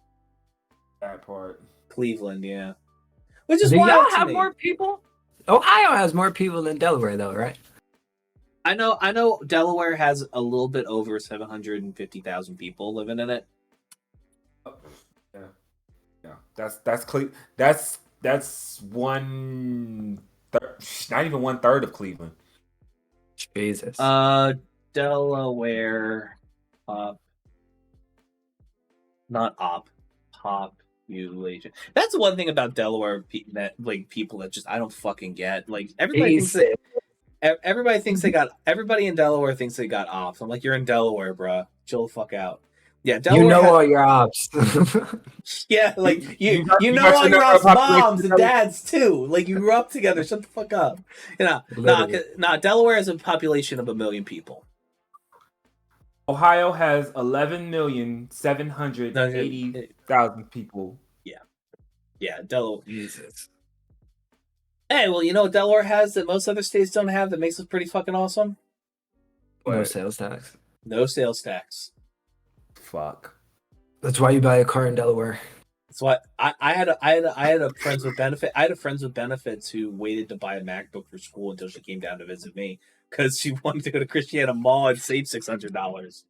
That part. Cleveland, yeah. Which is Do wild y'all to have me. more people? Ohio has more people than Delaware, though, right? I know Delaware has a little bit over 750,000 people living in it. Yeah. That's one not even 1/3 of Cleveland. Jesus. Delaware population. That's the one thing about Delaware that like people that just I don't fucking get. Like everybody thinks everybody in Delaware thinks they got ops. I'm like, you're in Delaware, bruh. Chill the fuck out. Yeah, Delaware. You know all your ops. Yeah, like you got all your your ops' population moms and dads too. Like you grew up together. Shut the fuck up. You know, nah. Delaware has a population of 1 million people. Ohio has 11,780,000 people. Yeah, Delaware. Jesus. Hey, well, you know what Delaware has that most other states don't have that makes it pretty fucking awesome? No sales tax. No sales tax. Fuck. That's why you buy a car in Delaware. That's why I had a friends with benefit. I had a friends with benefits who waited to buy a MacBook for school until she came down to visit me because she wanted to go to Christiana Mall and save $600.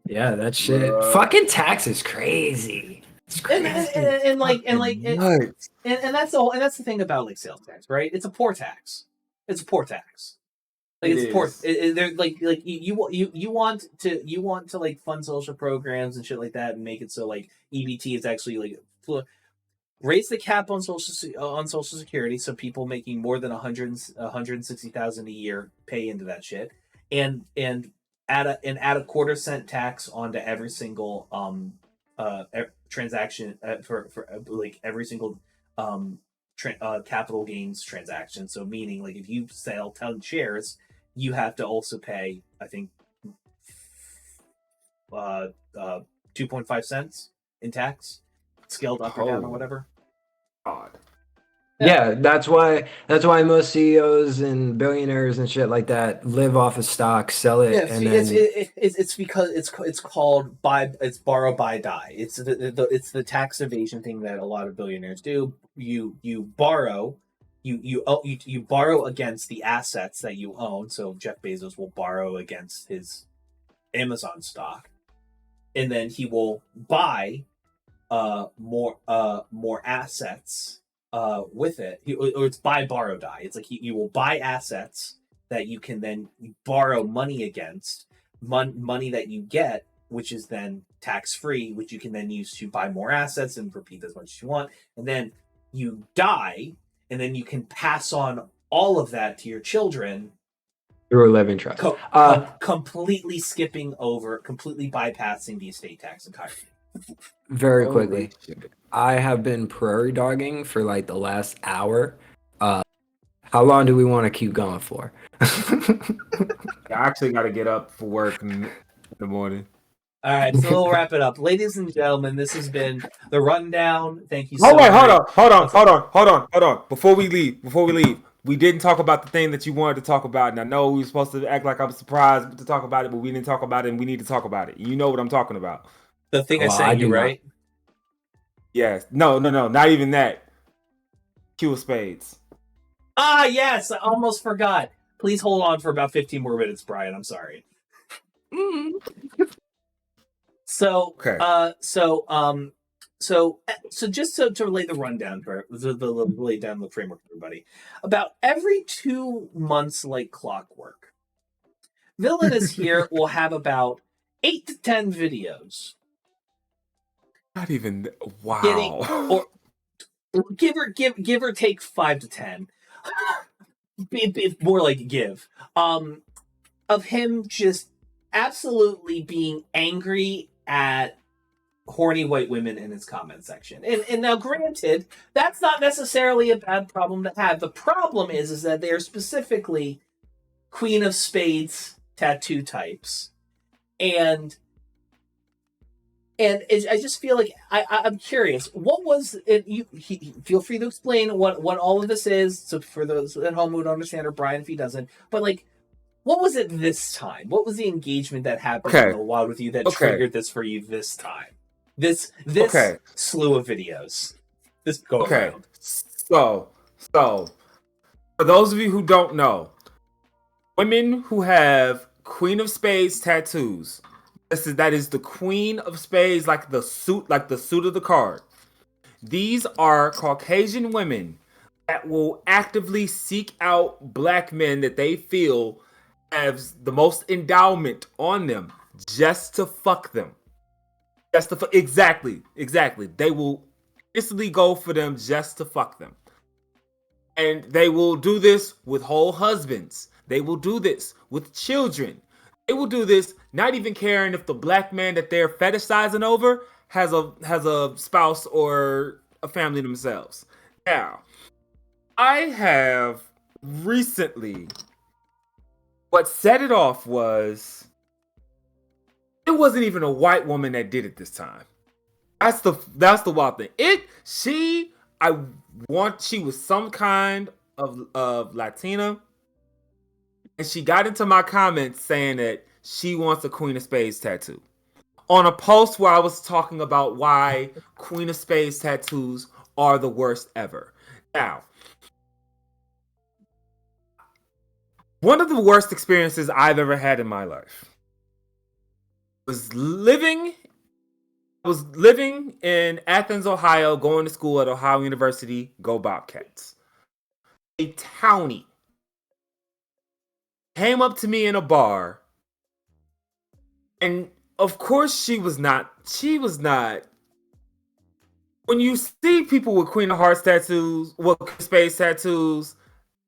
Yeah, that shit. Fucking tax is crazy. It's crazy. And that's the thing about like sales tax, right? It's a poor tax. It's a poor tax. Like it's poor. They're like you want to like fund social programs and shit like that and make it so like EBT is actually like raise the cap on social security so people making more than 160,000 a year pay into that shit and add a quarter-cent tax onto every single transaction for like every single capital gains transaction. So meaning like if you sell 10 shares, you have to also pay, I think, 2.5 cents in tax, scaled up or down or whatever. God. Yeah, that's why most CEOs and billionaires and shit like that live off of stock, sell it, and then it's because it's called borrow buy die. It's the tax evasion thing that a lot of billionaires do. You borrow. You borrow against the assets that you own. So Jeff Bezos will borrow against his Amazon stock, and then he will buy more assets with it. Or it's buy borrow die. It's like you will buy assets that you can then borrow money against, money that you get, which is then tax free, which you can then use to buy more assets and repeat as much as you want, and then you die. And then you can pass on all of that to your children through a living trust. Completely bypassing the estate tax entirely. Very quickly, I have been prairie dogging for like the last hour. How long do we want to keep going for? I actually got to get up for work in the morning. All right, so we'll wrap it up. Ladies and gentlemen, this has been the rundown. Thank you so much. Hold on. Before we leave, we didn't talk about the thing that you wanted to talk about. And I know we were supposed to act like I'm surprised to talk about it, but we didn't talk about it, and we need to talk about it. You know what I'm talking about. The thing I sent you, right? Yes. No, not even that. Q of spades. Ah, yes, I almost forgot. Please hold on for about 15 more minutes, Brian. I'm sorry. So, okay. So just to lay the rundown for lay down the framework for everybody. About every 2 months, like clockwork, Villain is here. Will have about 8 to 10 videos. Not even wow. Or give or take 5 to 10. More like give. Of him just absolutely being angry at horny white women in his comment section. And now granted, that's not necessarily a bad problem to have. The problem is that they're specifically Queen of Spades tattoo types, and I just feel like I'm curious. What was it? Feel free to explain what all of this is. So for those at home who don't understand, or Brian if he doesn't, but like, what was it this time? What was the engagement that happened in the wild with you that triggered this for you this time? This slew of videos. This go around. So for those of you who don't know, women who have Queen of Spades tattoos. That is the Queen of Spades, like the suit of the card. These are Caucasian women that will actively seek out black men that they feel have the most endowment on them just to fuck them. Exactly. They will instantly go for them just to fuck them. And they will do this with whole husbands. They will do this with children. They will do this not even caring if the black man that they're fetishizing over has a spouse or a family themselves. Now, I have recently, what set it off was, it wasn't even a white woman that did it this time. That's the wild thing. She was some kind of Latina. And she got into my comments saying that she wants a Queen of Spades tattoo. On a post where I was talking about why Queen of Spades tattoos are the worst ever. Now, one of the worst experiences I've ever had in my life was living in Athens, Ohio, going to school at Ohio University, go Bobcats. A townie came up to me in a bar, and of course she was not. When you see people with Queen of Hearts tattoos, Spades tattoos,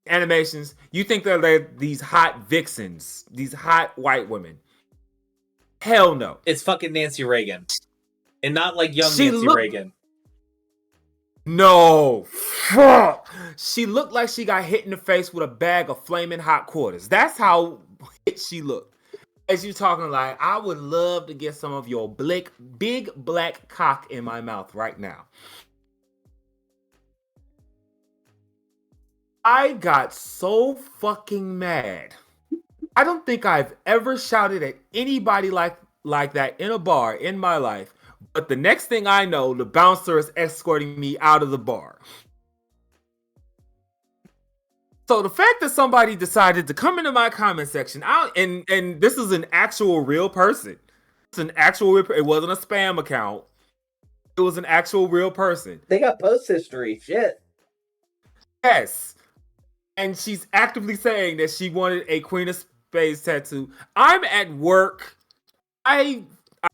animations, you think they're these hot vixens, these hot white women. Hell no. It's fucking Nancy Reagan. And not like young Nancy Reagan. No. Fuck. She looked like she got hit in the face with a bag of flaming hot quarters. That's how she looked. As you talking like, I would love to get some of your big black cock in my mouth right now. I got so fucking mad. I don't think I've ever shouted at anybody like that in a bar in my life. But the next thing I know, the bouncer is escorting me out of the bar. So the fact that somebody decided to come into my comment section, and this is an actual real person. It wasn't a spam account. It was an actual real person. They got post history. Shit. Yes. And she's actively saying that she wanted a Queen of Spades tattoo. I'm at work. I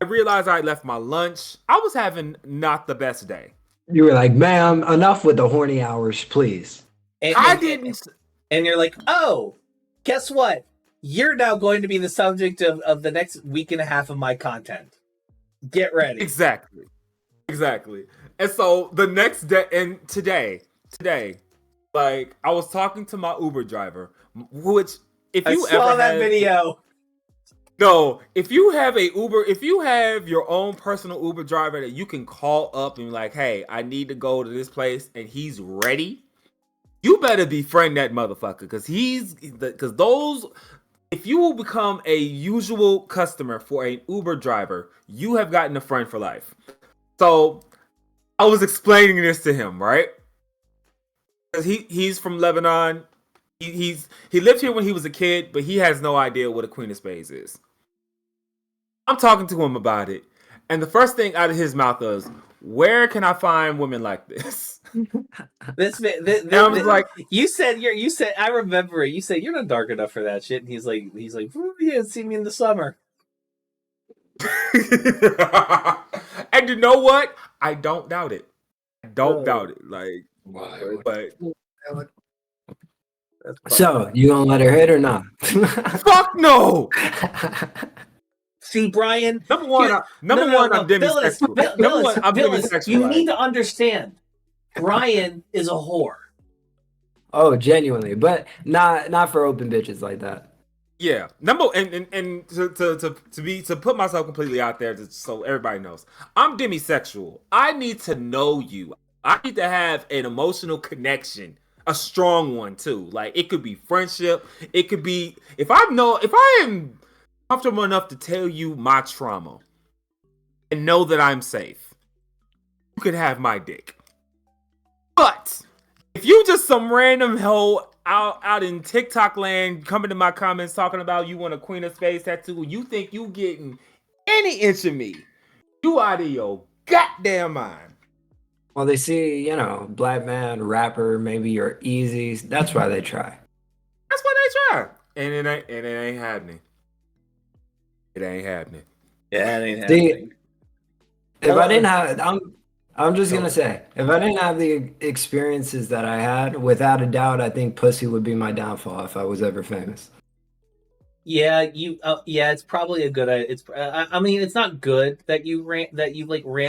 realized I left my lunch. I was having not the best day. You were like, ma'am, enough with the horny hours, please. And you're like, oh, guess what? You're now going to be the subject of the next week and a half of my content. Get ready. Exactly. And so the next day, and today, like, I was talking to my Uber driver, which, if you saw that video. No, if you have your own personal Uber driver that you can call up and be like, hey, I need to go to this place, and he's ready, you better befriend that motherfucker, because if you will become a usual customer for an Uber driver, you have gotten a friend for life. So I was explaining this to him, right? Because he's from Lebanon. He lived here when he was a kid, but he has no idea what a Queen of Spades is. I'm talking to him about it, and the first thing out of his mouth was, "Where can I find women like this?" I was like, "You said I remember it. You said you're not dark enough for that shit." And he's like, "Yeah, see me in the summer." And you know what? I don't doubt it. Like, why? But. So, you gonna let her hit or not? Fuck no! See, Brian. Number one, I'm demisexual. You need to understand, Brian is a whore. Oh, genuinely, but not for open bitches like that. Yeah, number and to put myself completely out there, so everybody knows, I'm demisexual. I need to know you. I need to have an emotional connection, a strong one too. Like it could be friendship. It could be if I am comfortable enough to tell you my trauma and know that I'm safe, you could have my dick. But if you just some random hoe out in TikTok land coming to my comments talking about you want a Queen of Spades tattoo, you think you getting any inch of me, you out of your goddamn mind. Well, they see, black man, rapper, maybe you're easy. That's why they try. That's why they try. And it ain't happening. It ain't happening. Yeah, it ain't happening. If I didn't have, I'm just gonna say, if I didn't have the experiences that I had, without a doubt, I think pussy would be my downfall if I was ever famous. Yeah, it's probably a good. I mean, it's not good that you ran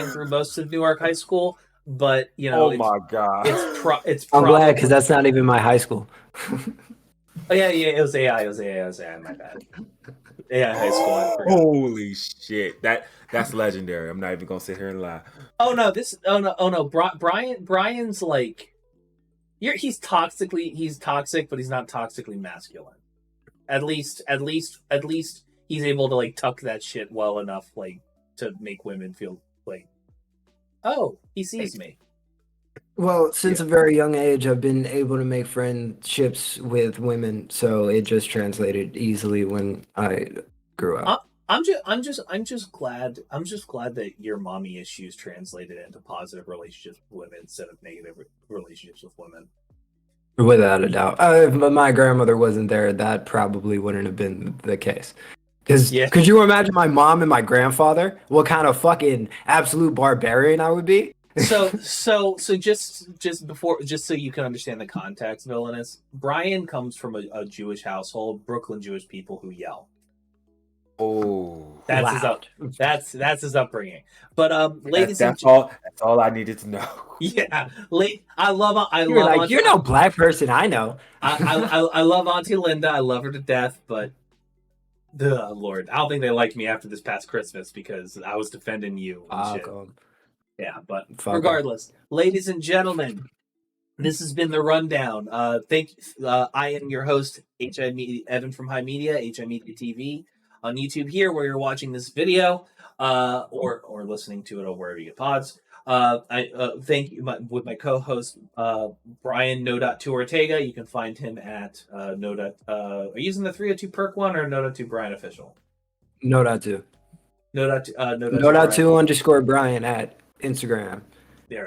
through most of Newark High School, but oh my god, it's. I'm glad because that's not even my high school. Oh yeah, it was AI. My bad. AI high school. Holy shit, that's legendary. I'm not even gonna sit here and lie. Oh no! Brian's like, he's toxic, but he's not toxically masculine. At least he's able to like tuck that shit well enough, like to make women feel like, oh, he sees me. Well, since a very young age, I've been able to make friendships with women, so it just translated easily when I grew up. I'm just glad that your mommy issues translated into positive relationships with women instead of negative relationships with women. Without a doubt. If my grandmother wasn't there, that probably wouldn't have been the case. Because could you imagine my mom and my grandfather? What kind of fucking absolute barbarian I would be? So just so you can understand the context, Villainous, Brian comes from a Jewish household, Brooklyn Jewish people who yell. Oh, that's his upbringing. But ladies, that's all I needed to know. Yeah, I love. You're no black person I know. I love Auntie Linda. I love her to death. But, Lord, I don't think they liked me after this past Christmas because I was defending you. And shit. Yeah, but regardless, ladies and gentlemen, this has been the rundown. I am your host, Evan from HIMedia on YouTube here, where you're watching this video, or listening to it or wherever you get pods. I thank you with my co-host Brian No.2 Ortega. You can find him at are you using the 302 perk one or No.2 Brian official? No.2. No.2 Brian at Instagram. There.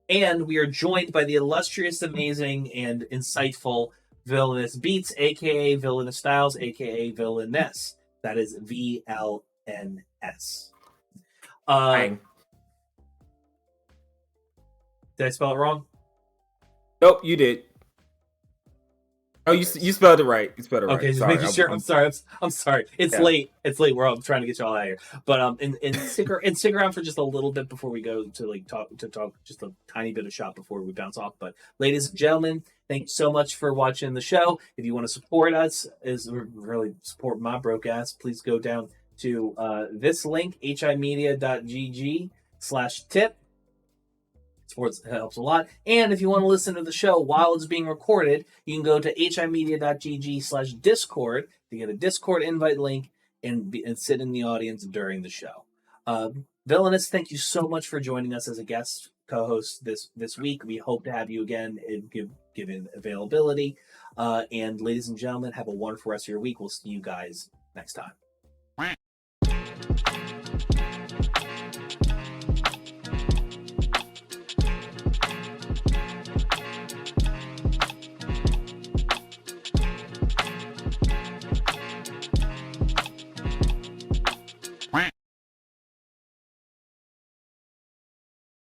And we are joined by the illustrious, amazing, and insightful Villainous Beats, aka Villainous Styles, aka Villainess. That is VLNS. Did I spell it wrong? Nope, you did. Oh, you spelled it right. You spelled it right. Okay, just making sure. I'm sorry. It's late. It's late. I'm trying to get you all out of here. But and stick around for just a little bit before we go to talk just a tiny bit of shop before we bounce off. But ladies and gentlemen, thank you so much for watching the show. If you want to support us, really support my broke ass, please go down to this link, HIMedia.gg/tip. It helps a lot. And if you want to listen to the show while it's being recorded, you can go to HIMedia.gg/Discord to get a Discord invite link and sit in the audience during the show. Villainous, thank you so much for joining us as a guest co-host this week. We hope to have you again given availability. And ladies and gentlemen, have a wonderful rest of your week. We'll see you guys next time.